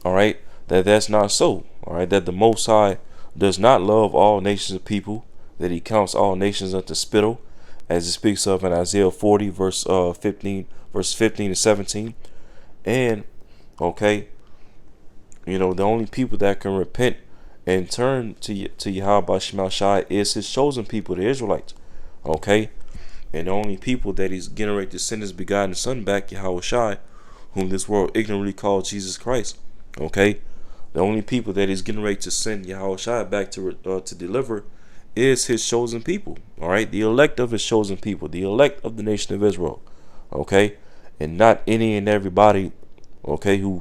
all right, that that's not so. All right, that the Most High does not love all nations of people, that he counts all nations unto spittle, as it speaks of in Isaiah 40, verse 15 and 17. And, okay, the only people that can repent and turn to Yahweh Shema Shai is his chosen people, the Israelites. Okay? And the only people that he's getting ready to send his begotten son back, Yahweh Shai, whom this world ignorantly calls Jesus Christ. Okay? The only people that he's getting ready to send Yahweh Shai back to deliver is his chosen people. All right? The elect of his chosen people, the elect of the nation of Israel. Okay? And not any and everybody, okay, who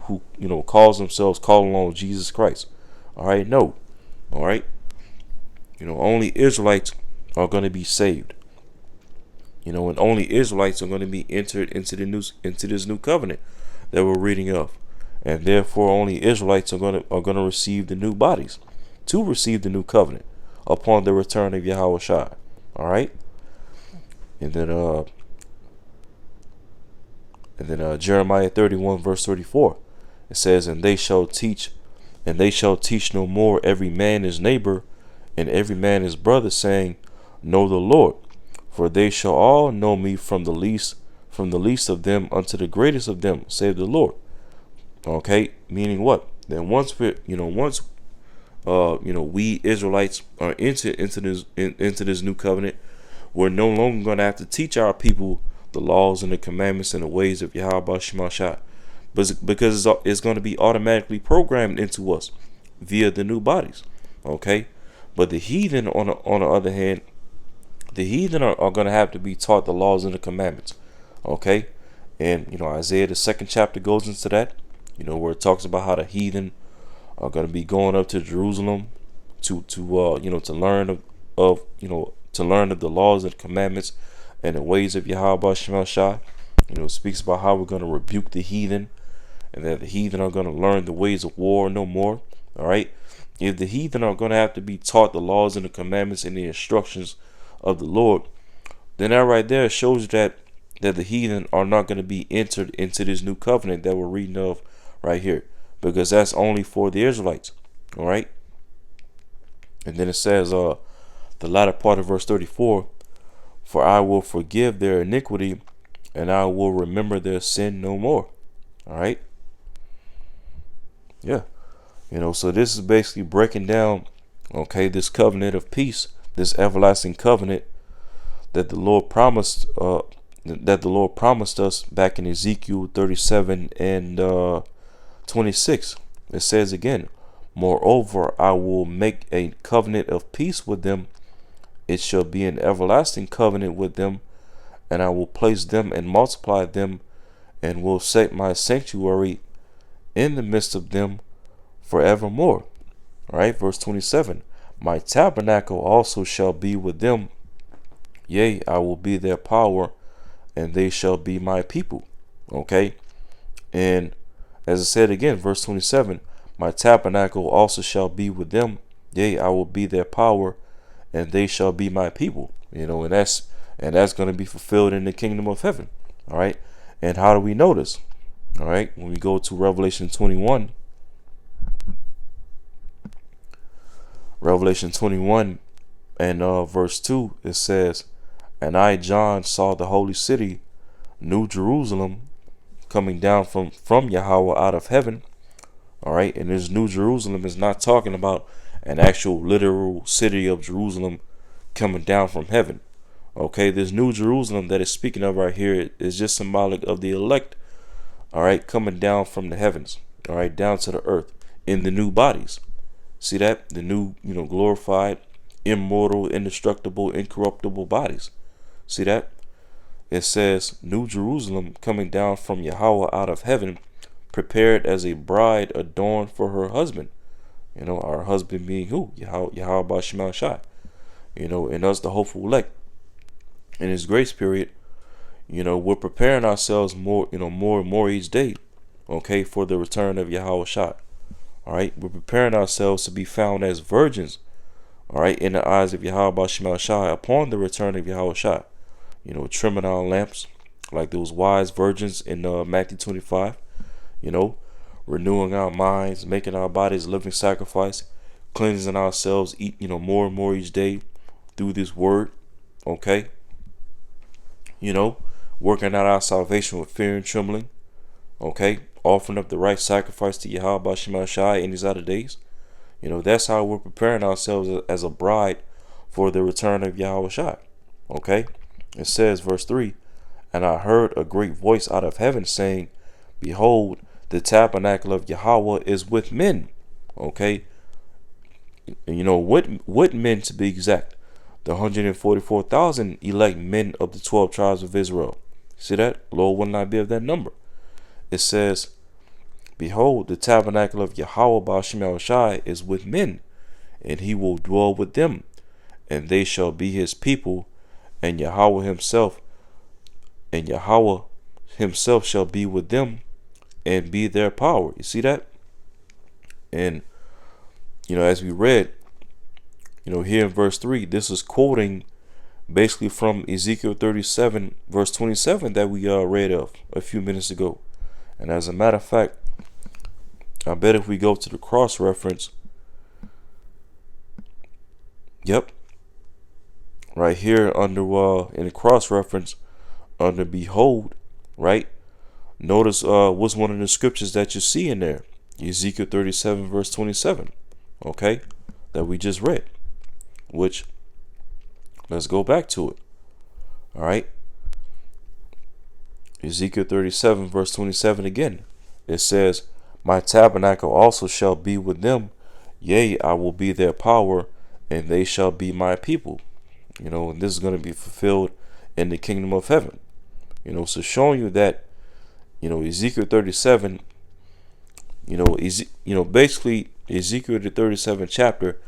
calls themselves calling on Jesus Christ. All right? No. All right? Only Israelites are going to be saved. And only Israelites are going to be entered into this new covenant that we're reading of. And therefore only Israelites are going to receive the new bodies to receive the new covenant upon the return of Yahweh Shai. All right? And then Jeremiah 31 verse 34, it says, and they shall teach no more every man his neighbor and every man his brother, saying, know the Lord, for they shall all know me, from the least of them unto the greatest of them, save the Lord. Okay, meaning what? Then once we Israelites are into this new covenant, we're no longer going to have to teach our people the laws and the commandments and the ways of Yahweh Shema Shai, because it's going to be automatically programmed into us via the new bodies. Okay, but the heathen, on the other hand, the heathen are going to have to be taught the laws and the commandments. Okay, and Isaiah the 2nd chapter goes into that. Where it talks about how the heathen are going to be going up to Jerusalem to learn of the laws and commandments and the ways of Yahweh Shema Shai. It speaks about how we're going to rebuke the heathen, and that the heathen are going to learn the ways of war no more. All right. If the heathen are going to have to be taught the laws and the commandments and the instructions of the Lord, then that right there shows that the heathen are not going to be entered into this new covenant that we're reading of right here, because that's only for the Israelites. All right. And then it says, the latter part of verse 34, for I will forgive their iniquity and I will remember their sin no more. All right. Yeah. So this is basically breaking down, okay, this covenant of peace, this everlasting covenant that the Lord promised us back in Ezekiel 37 and 26. It says again, moreover, I will make a covenant of peace with them. It shall be an everlasting covenant with them, and I will place them and multiply them, and will set my sanctuary in the midst of them forevermore. All right, verse 27. My tabernacle also shall be with them. Yea, I will be their power, and they shall be my people. Okay, and as I said again, verse 27, my tabernacle also shall be with them. Yea, I will be their power, and they shall be my people. And that's going to be fulfilled in the kingdom of heaven. All right, and how do we know this? All right, when we go to Revelation 21, and verse 2, it says, and I, John, saw the holy city, New Jerusalem, coming down from Yahweh out of heaven. All right, and this New Jerusalem is not talking about an actual literal city of Jerusalem coming down from heaven. Okay, this New Jerusalem that is speaking of right here is just symbolic of the elect. All right, coming down from the heavens. All right, down to the earth in the new bodies. See that? The new, glorified, immortal, indestructible, incorruptible bodies. See that? It says, New Jerusalem coming down from Yahweh out of heaven, prepared as a bride adorned for her husband. Our husband being who? Yahweh Bashima Shai. And us, the hopeful elect. In his grace period, we're preparing ourselves more and more each day, okay, for the return of Yahweh Shai. All right, we're preparing ourselves to be found as virgins, all right, in the eyes of Yahweh Bashima Shai upon the return of Yahweh Shai. Trimming our lamps like those wise virgins in Matthew 25. Renewing our minds, making our bodies living sacrifice, cleansing ourselves, more and more each day through this word. Okay. Working out our salvation with fear and trembling. Okay. Offering up the right sacrifice to Yahweh Bashima Shai in these other days. That's how we're preparing ourselves as a bride for the return of Yahweh Shai. Okay. It says, verse 3, and I heard a great voice out of heaven saying, behold, the tabernacle of Yahweh is with men. Okay. What men to be exact? The 144,000 elect men of the 12 tribes of Israel. See that? Lord will not be of that number. It says, behold, the tabernacle of Yahweh Bashim Shai is with men, and he will dwell with them, and they shall be his people, and Yahweh himself shall be with them and be their power. You see that? And as we read, here in verse 3, this is quoting basically from Ezekiel 37 verse 27 that we read of a few minutes ago. And as a matter of fact, I bet if we go to the cross reference, right here under in the cross reference under behold, right? Notice what's one of the scriptures that you see in there? Ezekiel 37 verse 27, okay, that we just read. Which, let's go back to it. All right, Ezekiel 37 verse 27 again. It says, my tabernacle also shall be with them, yea, I will be their power, and they shall be my people. And this is going to be fulfilled in the kingdom of heaven. So showing you that, Ezekiel 37, basically Ezekiel the 37th chapter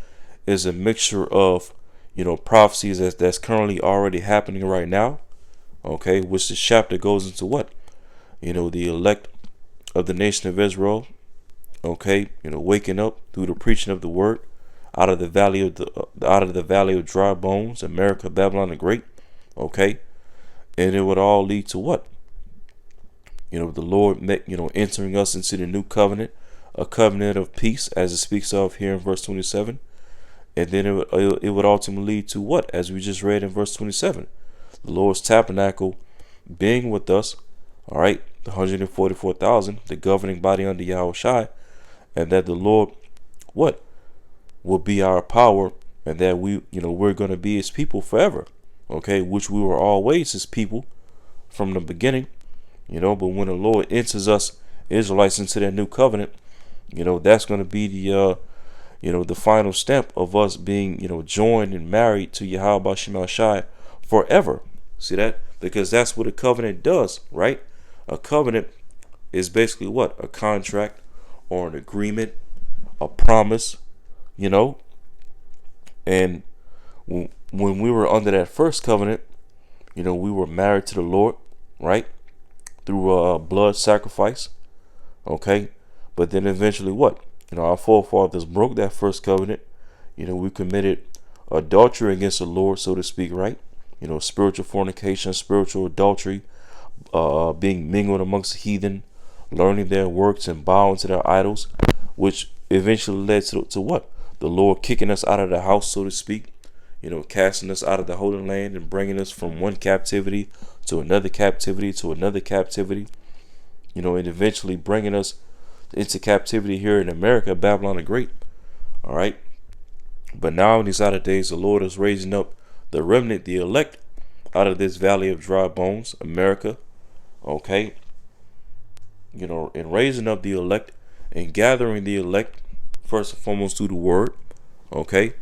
is a mixture of, prophecies that's currently already happening right now. Okay, which this chapter goes into what? The elect of the nation of Israel. Okay, waking up through the preaching of the word out of the valley of dry bones, America, Babylon the Great. Okay, and it would all lead to what? The Lord entering us into the new covenant, a covenant of peace, as it speaks of here in verse 27. And then it would ultimately lead to what? As we just read in verse 27, the Lord's tabernacle being with us. All right, the 144,000, the governing body under Yahweh Shai, and that the Lord, what, will be our power, and that we're going to be his people forever. Okay, which we were always his people from the beginning. But when the Lord enters us Israelites into that new covenant, that's going to be the final step of us being, joined and married to Yahweh Bashim Shai forever. See that? because that's what a covenant does, right? A covenant is basically what? A contract or an agreement, a promise, you know. And when we were under that first covenant, we were married to the Lord, right? Through a blood sacrifice, okay? But then eventually what? Our forefathers broke that first covenant. We committed adultery against the Lord, so to speak, right? Spiritual fornication, spiritual adultery, being mingled amongst the heathen, learning their works and bowing to their idols, which eventually led to what? The Lord kicking us out of the house, so to speak, casting us out of the Holy Land and bringing us from one captivity to another captivity to another captivity, and eventually bringing us into captivity here in America, Babylon the Great. All right. But now in these latter days, the Lord is raising up the remnant, the elect, out of this valley of dry bones, America. Okay. And raising up the elect and gathering the elect, first and foremost through the word. Okay.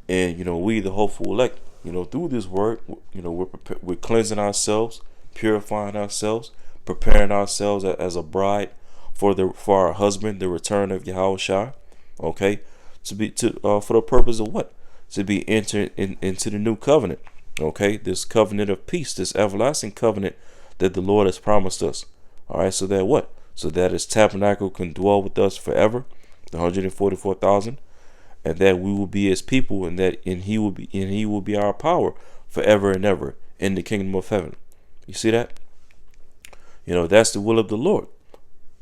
And, we, the hopeful elect, through this word, we're cleansing ourselves, purifying ourselves, preparing ourselves as a bride for our husband, the return of Yahushua. Okay. For the purpose of what? To be entered into the new covenant. Okay. This covenant of peace, this everlasting covenant that the Lord has promised us. All right. So that what? So that his tabernacle can dwell with us forever, the 144,000. And that we will be his people, and he will be our power forever and ever in the kingdom of heaven. You see that? That's the will of the Lord,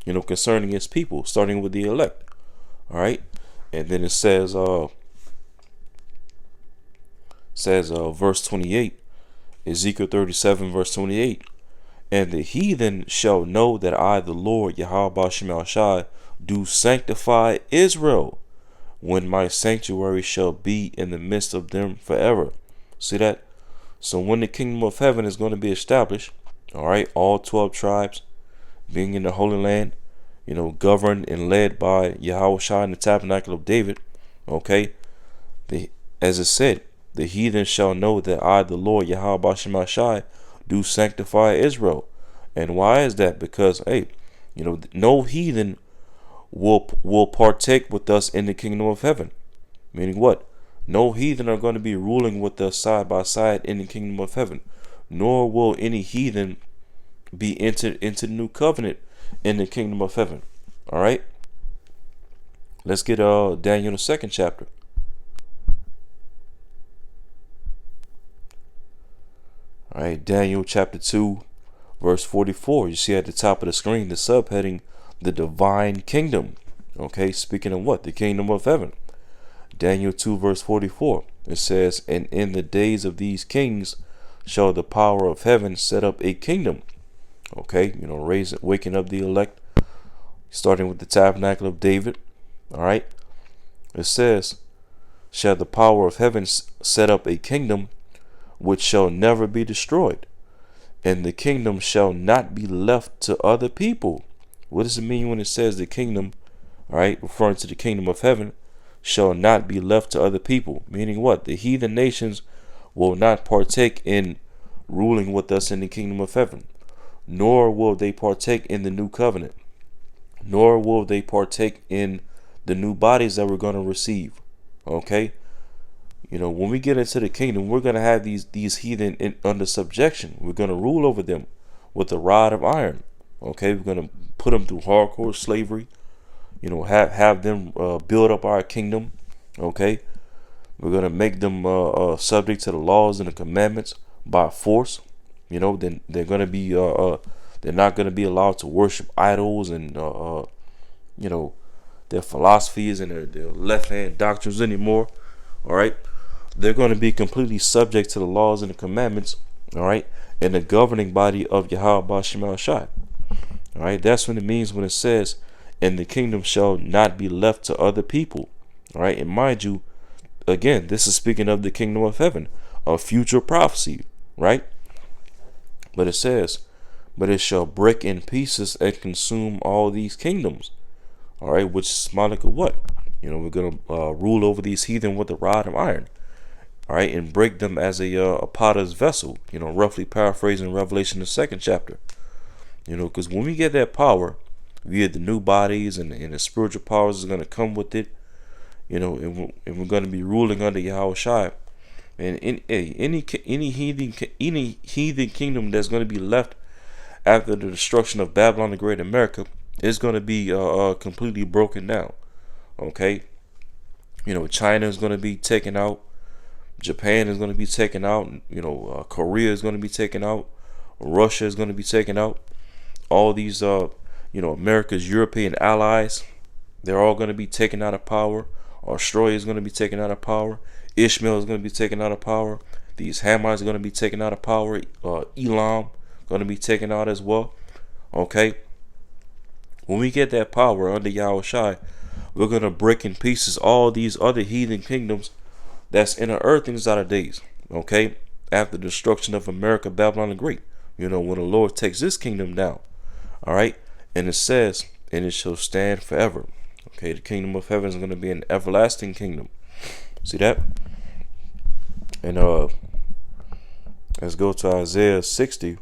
concerning his people, starting with the elect. All right. And then it says verse 28, Ezekiel 37, verse 28. And the heathen shall know that I, the Lord, Yahweh Shem Shai, do sanctify Israel, when my sanctuary shall be in the midst of them forever. See that? So when the kingdom of heaven is going to be established, all right, all 12 tribes being in the Holy Land, governed and led by Yahushua in the tabernacle of David, okay, as it said, the heathen shall know that I, the Lord, Yahweh Shem Shai, do sanctify Israel. And why is that? Because, hey, no heathen will partake with us in the kingdom of heaven. Meaning what? No heathen are going to be ruling with us side by side in the kingdom of heaven, nor will any heathen be entered into the new covenant in the kingdom of heaven. All right. Let's get Daniel the second chapter. All right, Daniel chapter 2, verse 44. You see at the top of the screen the subheading, the divine kingdom. Okay, speaking of what? The kingdom of heaven. Daniel 2, verse 44. It says, and in the days of these kings shall the power of heaven set up a kingdom. Okay, waking up the elect, starting with the tabernacle of David. All right. It says, shall the power of heaven set up a kingdom which shall never be destroyed, and the kingdom shall not be left to other people. What does it mean when it says the kingdom, all right, referring to the kingdom of heaven, shall not be left to other people? Meaning what? The heathen nations will not partake in ruling with us in the kingdom of heaven, nor will they partake in the new covenant, nor will they partake in the new bodies that we're going to receive. Okay. When we get into the kingdom, we're going to have these heathen under subjection. We're going to rule over them with a rod of iron. Okay, we're going to put them through hardcore slavery. Have them build up our kingdom. Okay, we're going to make them subject to the laws and the commandments by force. Then they're going to be they're not going to be allowed to worship idols and their philosophies and their left hand doctrines anymore. All right. They're going to be completely subject to the laws and the commandments, all right, and the governing body of Yahweh Shem Shai. All right, that's what it means when it says, and the kingdom shall not be left to other people. All right, and mind you, again, this is speaking of the kingdom of heaven, a future prophecy, right? But it says, but it shall break in pieces and consume all these kingdoms. All right, which is symbolic of what? We're going to rule over these heathen with a rod of iron. all right, and break them as a potter's vessel, roughly paraphrasing Revelation, the second chapter. Because when we get that power, we get the new bodies, and the spiritual powers is going to come with it, and we're going to be ruling under Yahweh Shai. And any heathen kingdom that's going to be left after the destruction of Babylon the Great America is going to be completely broken down. Okay, China is going to be taken out. Japan is going to be taken out. Korea is going to be taken out. Russia is going to be taken out. All these, America's European allies, they're all going to be taken out of power. Australia is going to be taken out of power. Ishmael is going to be taken out of power. These Hamites are going to be taken out of power. Elam going to be taken out as well. Okay. When we get that power under Yahweh Shai, we're going to break in pieces all these other heathen kingdoms that's in the earth in these latter days. Okay. After the destruction of America, Babylon the Great. When the Lord takes this kingdom down. All right. And it says, and it shall stand forever. Okay. The kingdom of heaven is going to be an everlasting kingdom. See that? And let's go to Isaiah 60.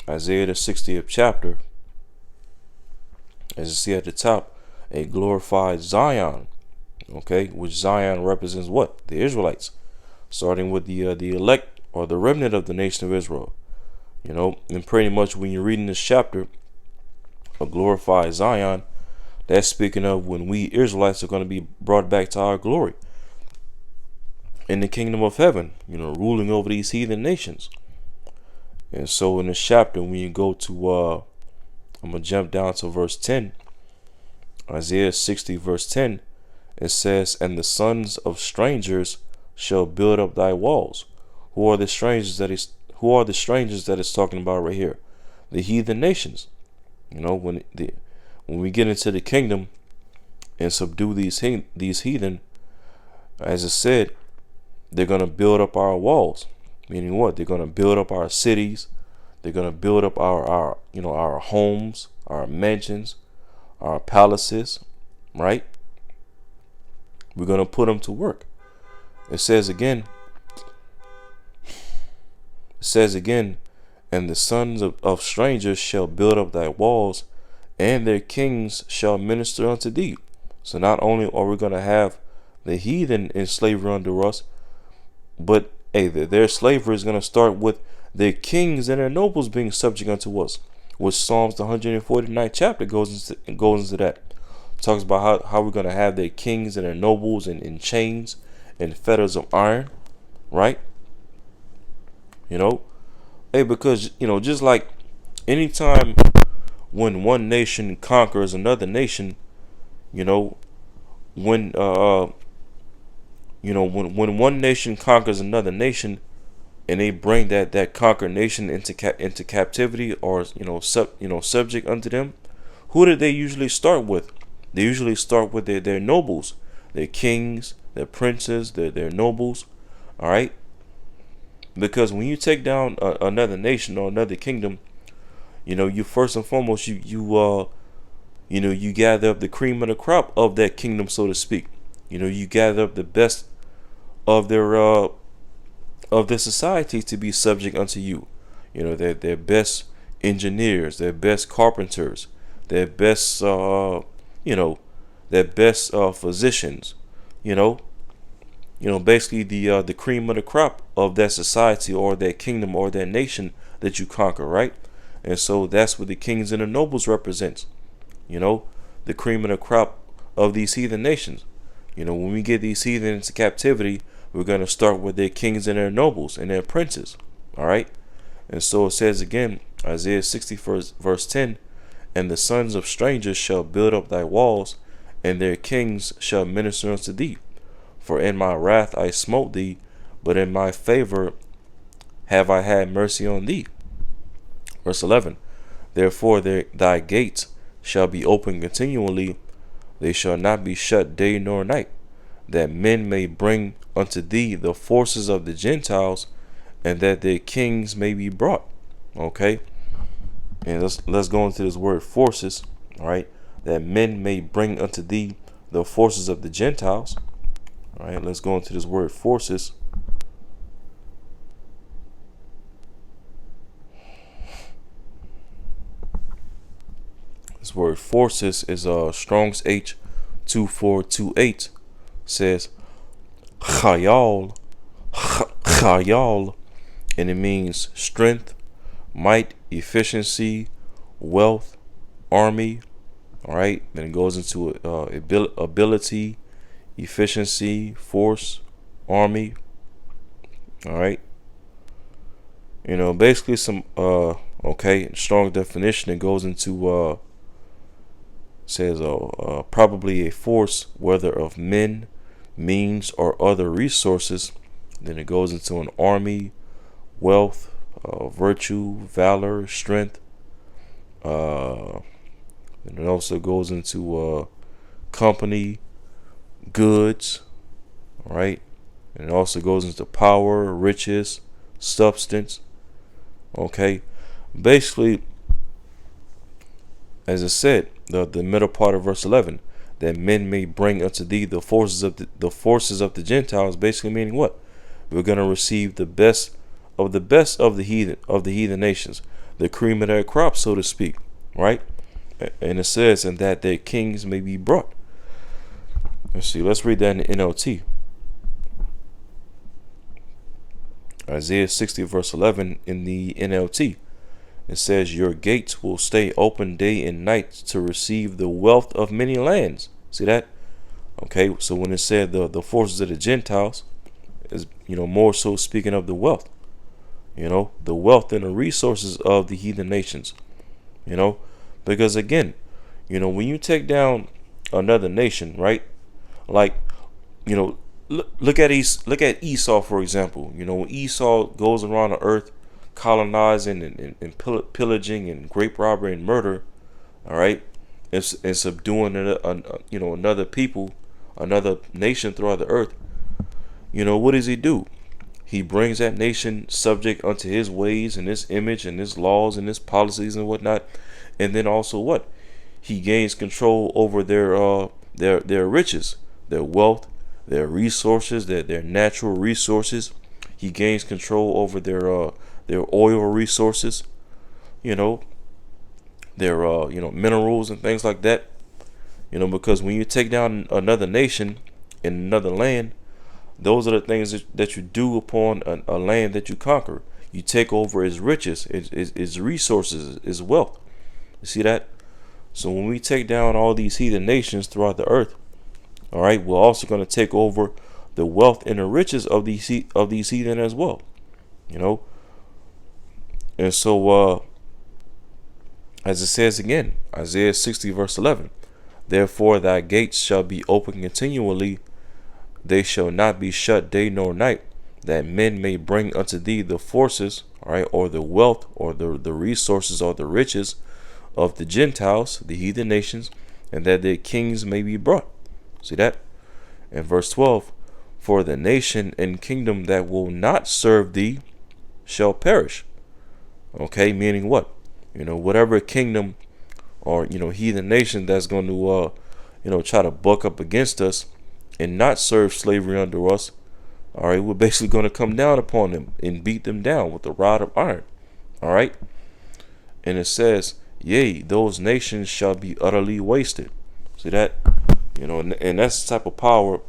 Isaiah the 60th chapter. As you see at the top, a glorified Zion. Okay, which Zion represents what? The Israelites. Starting with the elect or the remnant of the nation of Israel. And pretty much when you're reading this chapter, a glorified Zion, that's speaking of when we Israelites are going to be brought back to our glory in the kingdom of heaven, ruling over these heathen nations. And so in this chapter, when you go to, I'm going to jump down to verse 10, Isaiah 60 verse 10, it says, and the sons of strangers shall build up thy walls. Who are the strangers that it's talking about right here? The heathen nations. When we get into the kingdom and subdue these heathen, as it said, they're going to build up our walls. Meaning what? They're going to build up our cities. They're going to build up our homes, our mansions, our palaces, right? We're going to put them to work. It says again, and the sons of strangers shall build up thy walls, and their kings shall minister unto thee. So not only are we going to have the heathen in slavery under us, but their slavery is going to start with their kings and their nobles being subject unto us, which Psalms the 149th chapter goes into that. It talks about how we're going to have their kings and their nobles in chains and fetters of iron, right? Because just like anytime when one nation conquers another nation, when one nation conquers another nation, and they bring that conquered nation into captivity, or subject unto them, who did they usually start with? They usually start with their nobles, their kings, their princes, their nobles. All right, because when you take down another nation or another kingdom, you first and foremost you gather up the cream of the crop of that kingdom, so to speak. You gather up the best of their society to be subject unto you. Their best engineers, their best carpenters, their best physicians. Basically the cream of the crop of that society or that kingdom or that nation that you conquer, right? And so that's what the kings and the nobles represents. The cream of the crop of these heathen nations. When we get these heathen into captivity, we're going to start with their kings and their nobles and their princes. All right. And so it says again, Isaiah 60 verse 10, and the sons of strangers shall build up thy walls, and their kings shall minister unto thee. For in my wrath I smote thee, but in my favor have I had mercy on thee. Verse 11, therefore thy gates shall be open continually, they shall not be shut day nor night, that men may bring unto thee the forces of the Gentiles, and that their kings may be brought. Okay, and let's go into this word forces. All right, that men may bring unto thee the forces of the Gentiles. All right, let's go into this word forces. This word forces is Strong's H2428, says Chayal, Chayal, and it means strength, might, efficiency, wealth, army. All right, then it goes into ability, efficiency, force, army. All right, basically some strong definition. It goes into says probably a force, whether of men, means, or other resources. Then it goes into an army, wealth, virtue, valor, strength. And it also goes into company, goods, all right? And it also goes into power, riches, substance, okay? Basically, as it said, the middle part of verse 11, that men may bring unto thee the forces of the Gentiles, basically meaning what? We're going to receive the best of the heathen nations, the cream of their crop, so to speak, right? And it says, and that their kings may be brought. Let's read that in the NLT. Isaiah 60 verse 11 in the NLT. It says, your gates will stay open day and night to receive the wealth of many lands. See that? Okay, so when it said the forces of the Gentiles, is more so speaking of the wealth. The wealth and the resources of the heathen nations. Because again, when you take down another nation, right? Like, look at Esau, for example. When Esau goes around the earth colonizing and pillaging and grape robbery and murder, all right, and subduing another people, another nation throughout the earth. What does he do? He brings that nation subject unto his ways and his image and his laws and his policies and whatnot. And then also what? He gains control over their riches, their wealth, their resources, their natural resources. He gains control over their oil resources, their minerals and things like that. Because when you take down another nation in another land, those are the things that you do upon a land that you conquer. You take over its riches, its resources, its wealth. You see that? So when we take down all these heathen nations throughout the earth, all right, we're also going to take over the wealth and the riches of these heathen as well. And so as it says again, Isaiah 60 verse 11, therefore thy gates shall be open continually, they shall not be shut day nor night, that men may bring unto thee the forces, all right, or the wealth, or the resources, or the riches of the Gentiles, the heathen nations, and that their kings may be brought. See that? In verse 12, for the nation and kingdom that will not serve thee shall perish. Okay, meaning what? Whatever kingdom or heathen nation that's going to try to buck up against us and not serve slavery under us, all right, we're basically going to come down upon them and beat them down with the rod of iron. All right, and it says, yea, those nations shall be utterly wasted. See that? And that's the type of power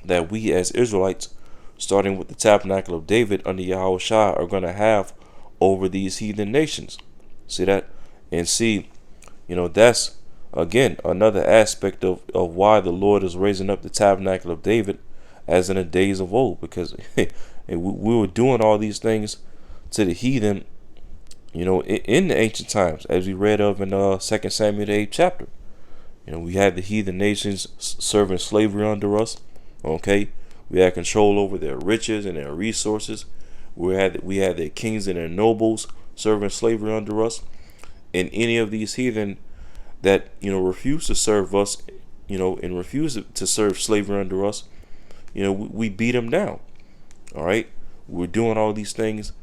that we as Israelites, starting with the tabernacle of David under Yahushua, are going to have over these heathen nations. See that? And see, that's again another aspect of why the Lord is raising up the tabernacle of David as in the days of old, because we were doing all these things to the heathen, in the ancient times, as we read of in 2 Samuel the 8th chapter. We had the heathen nations serving slavery under us. Okay, we had control over their riches and their resources. We had their kings and their nobles serving slavery under us. And any of these heathen that refuse to serve us, and refuse to serve slavery under us, we beat them down. All right, we're doing all these things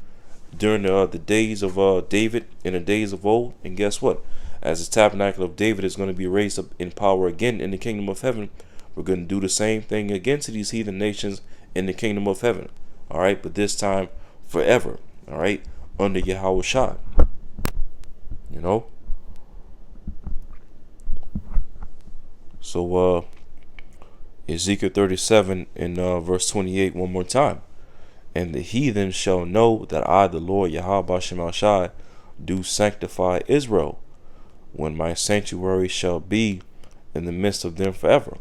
during the days of David, in the days of old. And guess what? As the tabernacle of David is going to be raised up in power again in the kingdom of heaven, we're going to do the same thing again to these heathen nations in the kingdom of heaven. All right, but this time forever. All right, under Yahweh Shai. You know. So Ezekiel 37 in verse 28 one more time. And the heathen shall know that I, the Lord Yahweh Shai, do sanctify Israel, when my sanctuary shall be in the midst of them forever.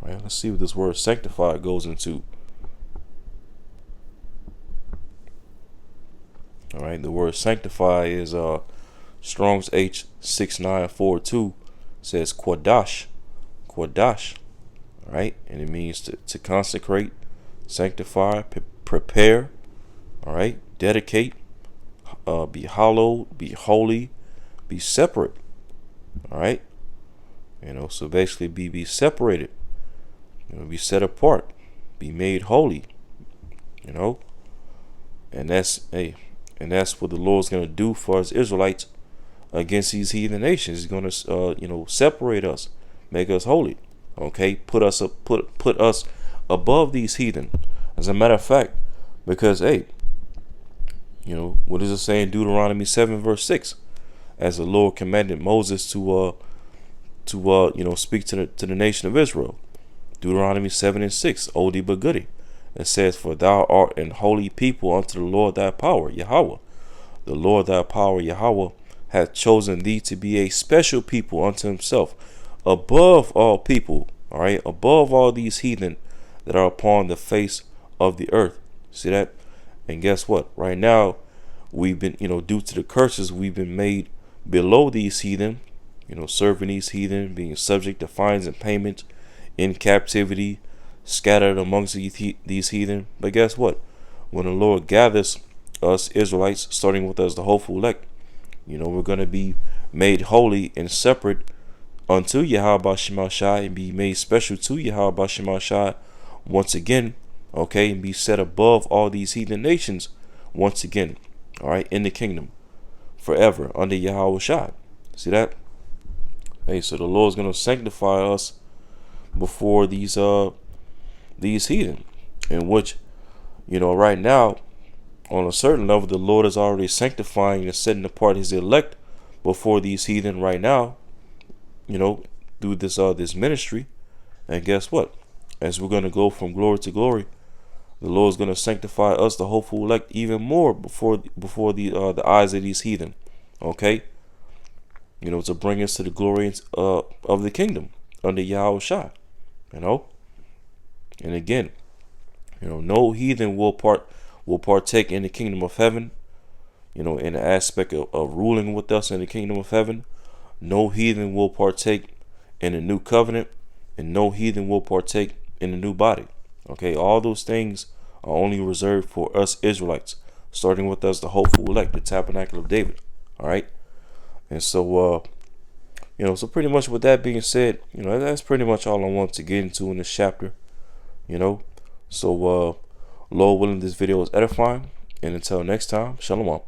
All right, let's see what this word sanctify goes into. All right, the word sanctify is Strong's H6942 says Quadash. Quadash. All right, and it means to consecrate, sanctify, prepare, all right, dedicate, be hallowed, be holy, be separate, all right, so basically be separated, be set apart, be made holy, and that's what the Lord's going to do for us Israelites against these heathen nations. He's going to separate us, make us holy, okay, put us above these heathen. As a matter of fact, because what does it say in Deuteronomy 7 verse 6? As the Lord commanded Moses to speak to the nation of Israel. Deuteronomy 7 and 6, oldie but goodie. It says, for thou art an holy people unto the Lord thy power, Yahweh. The Lord thy power, Yahweh, hath chosen thee to be a special people unto himself, above all people, all right, above all these heathen that are upon the face of the earth. See that? And guess what? Right now, we've been, due to the curses, we've been made below these heathen, serving these heathen, being subject to fines and payments, in captivity, scattered amongst these heathen. But guess what? When the Lord gathers us Israelites, starting with us, the hopeful elect, we're going to be made holy and separate unto Yahweh Shai, and be made special to Yahweh Shai once again, okay, and be set above all these heathen nations once again, all right, in the kingdom forever under Yahweh Shai. See that? Hey, so the Lord's going to sanctify us before these heathen, in which, right now, on a certain level, the Lord is already sanctifying and setting apart his elect before these heathen right now, through this ministry. And guess what? As we're going to go from glory to glory, the Lord is going to sanctify us, the hopeful elect, even more before the eyes of these heathen. Okay, to bring us to the glory of the kingdom under Yahweh Shai. And again, no heathen will partake in the kingdom of heaven. In the aspect of ruling with us in the kingdom of heaven. No heathen will partake in the new covenant, and no heathen will partake in the new body. Okay, all those things are only reserved for us Israelites, starting with us, the hopeful elect, the tabernacle of David. All right, and so so pretty much with that being said, that's pretty much all I want to get into in this chapter. So Lord willing, this video is edifying, and until next time, shalom.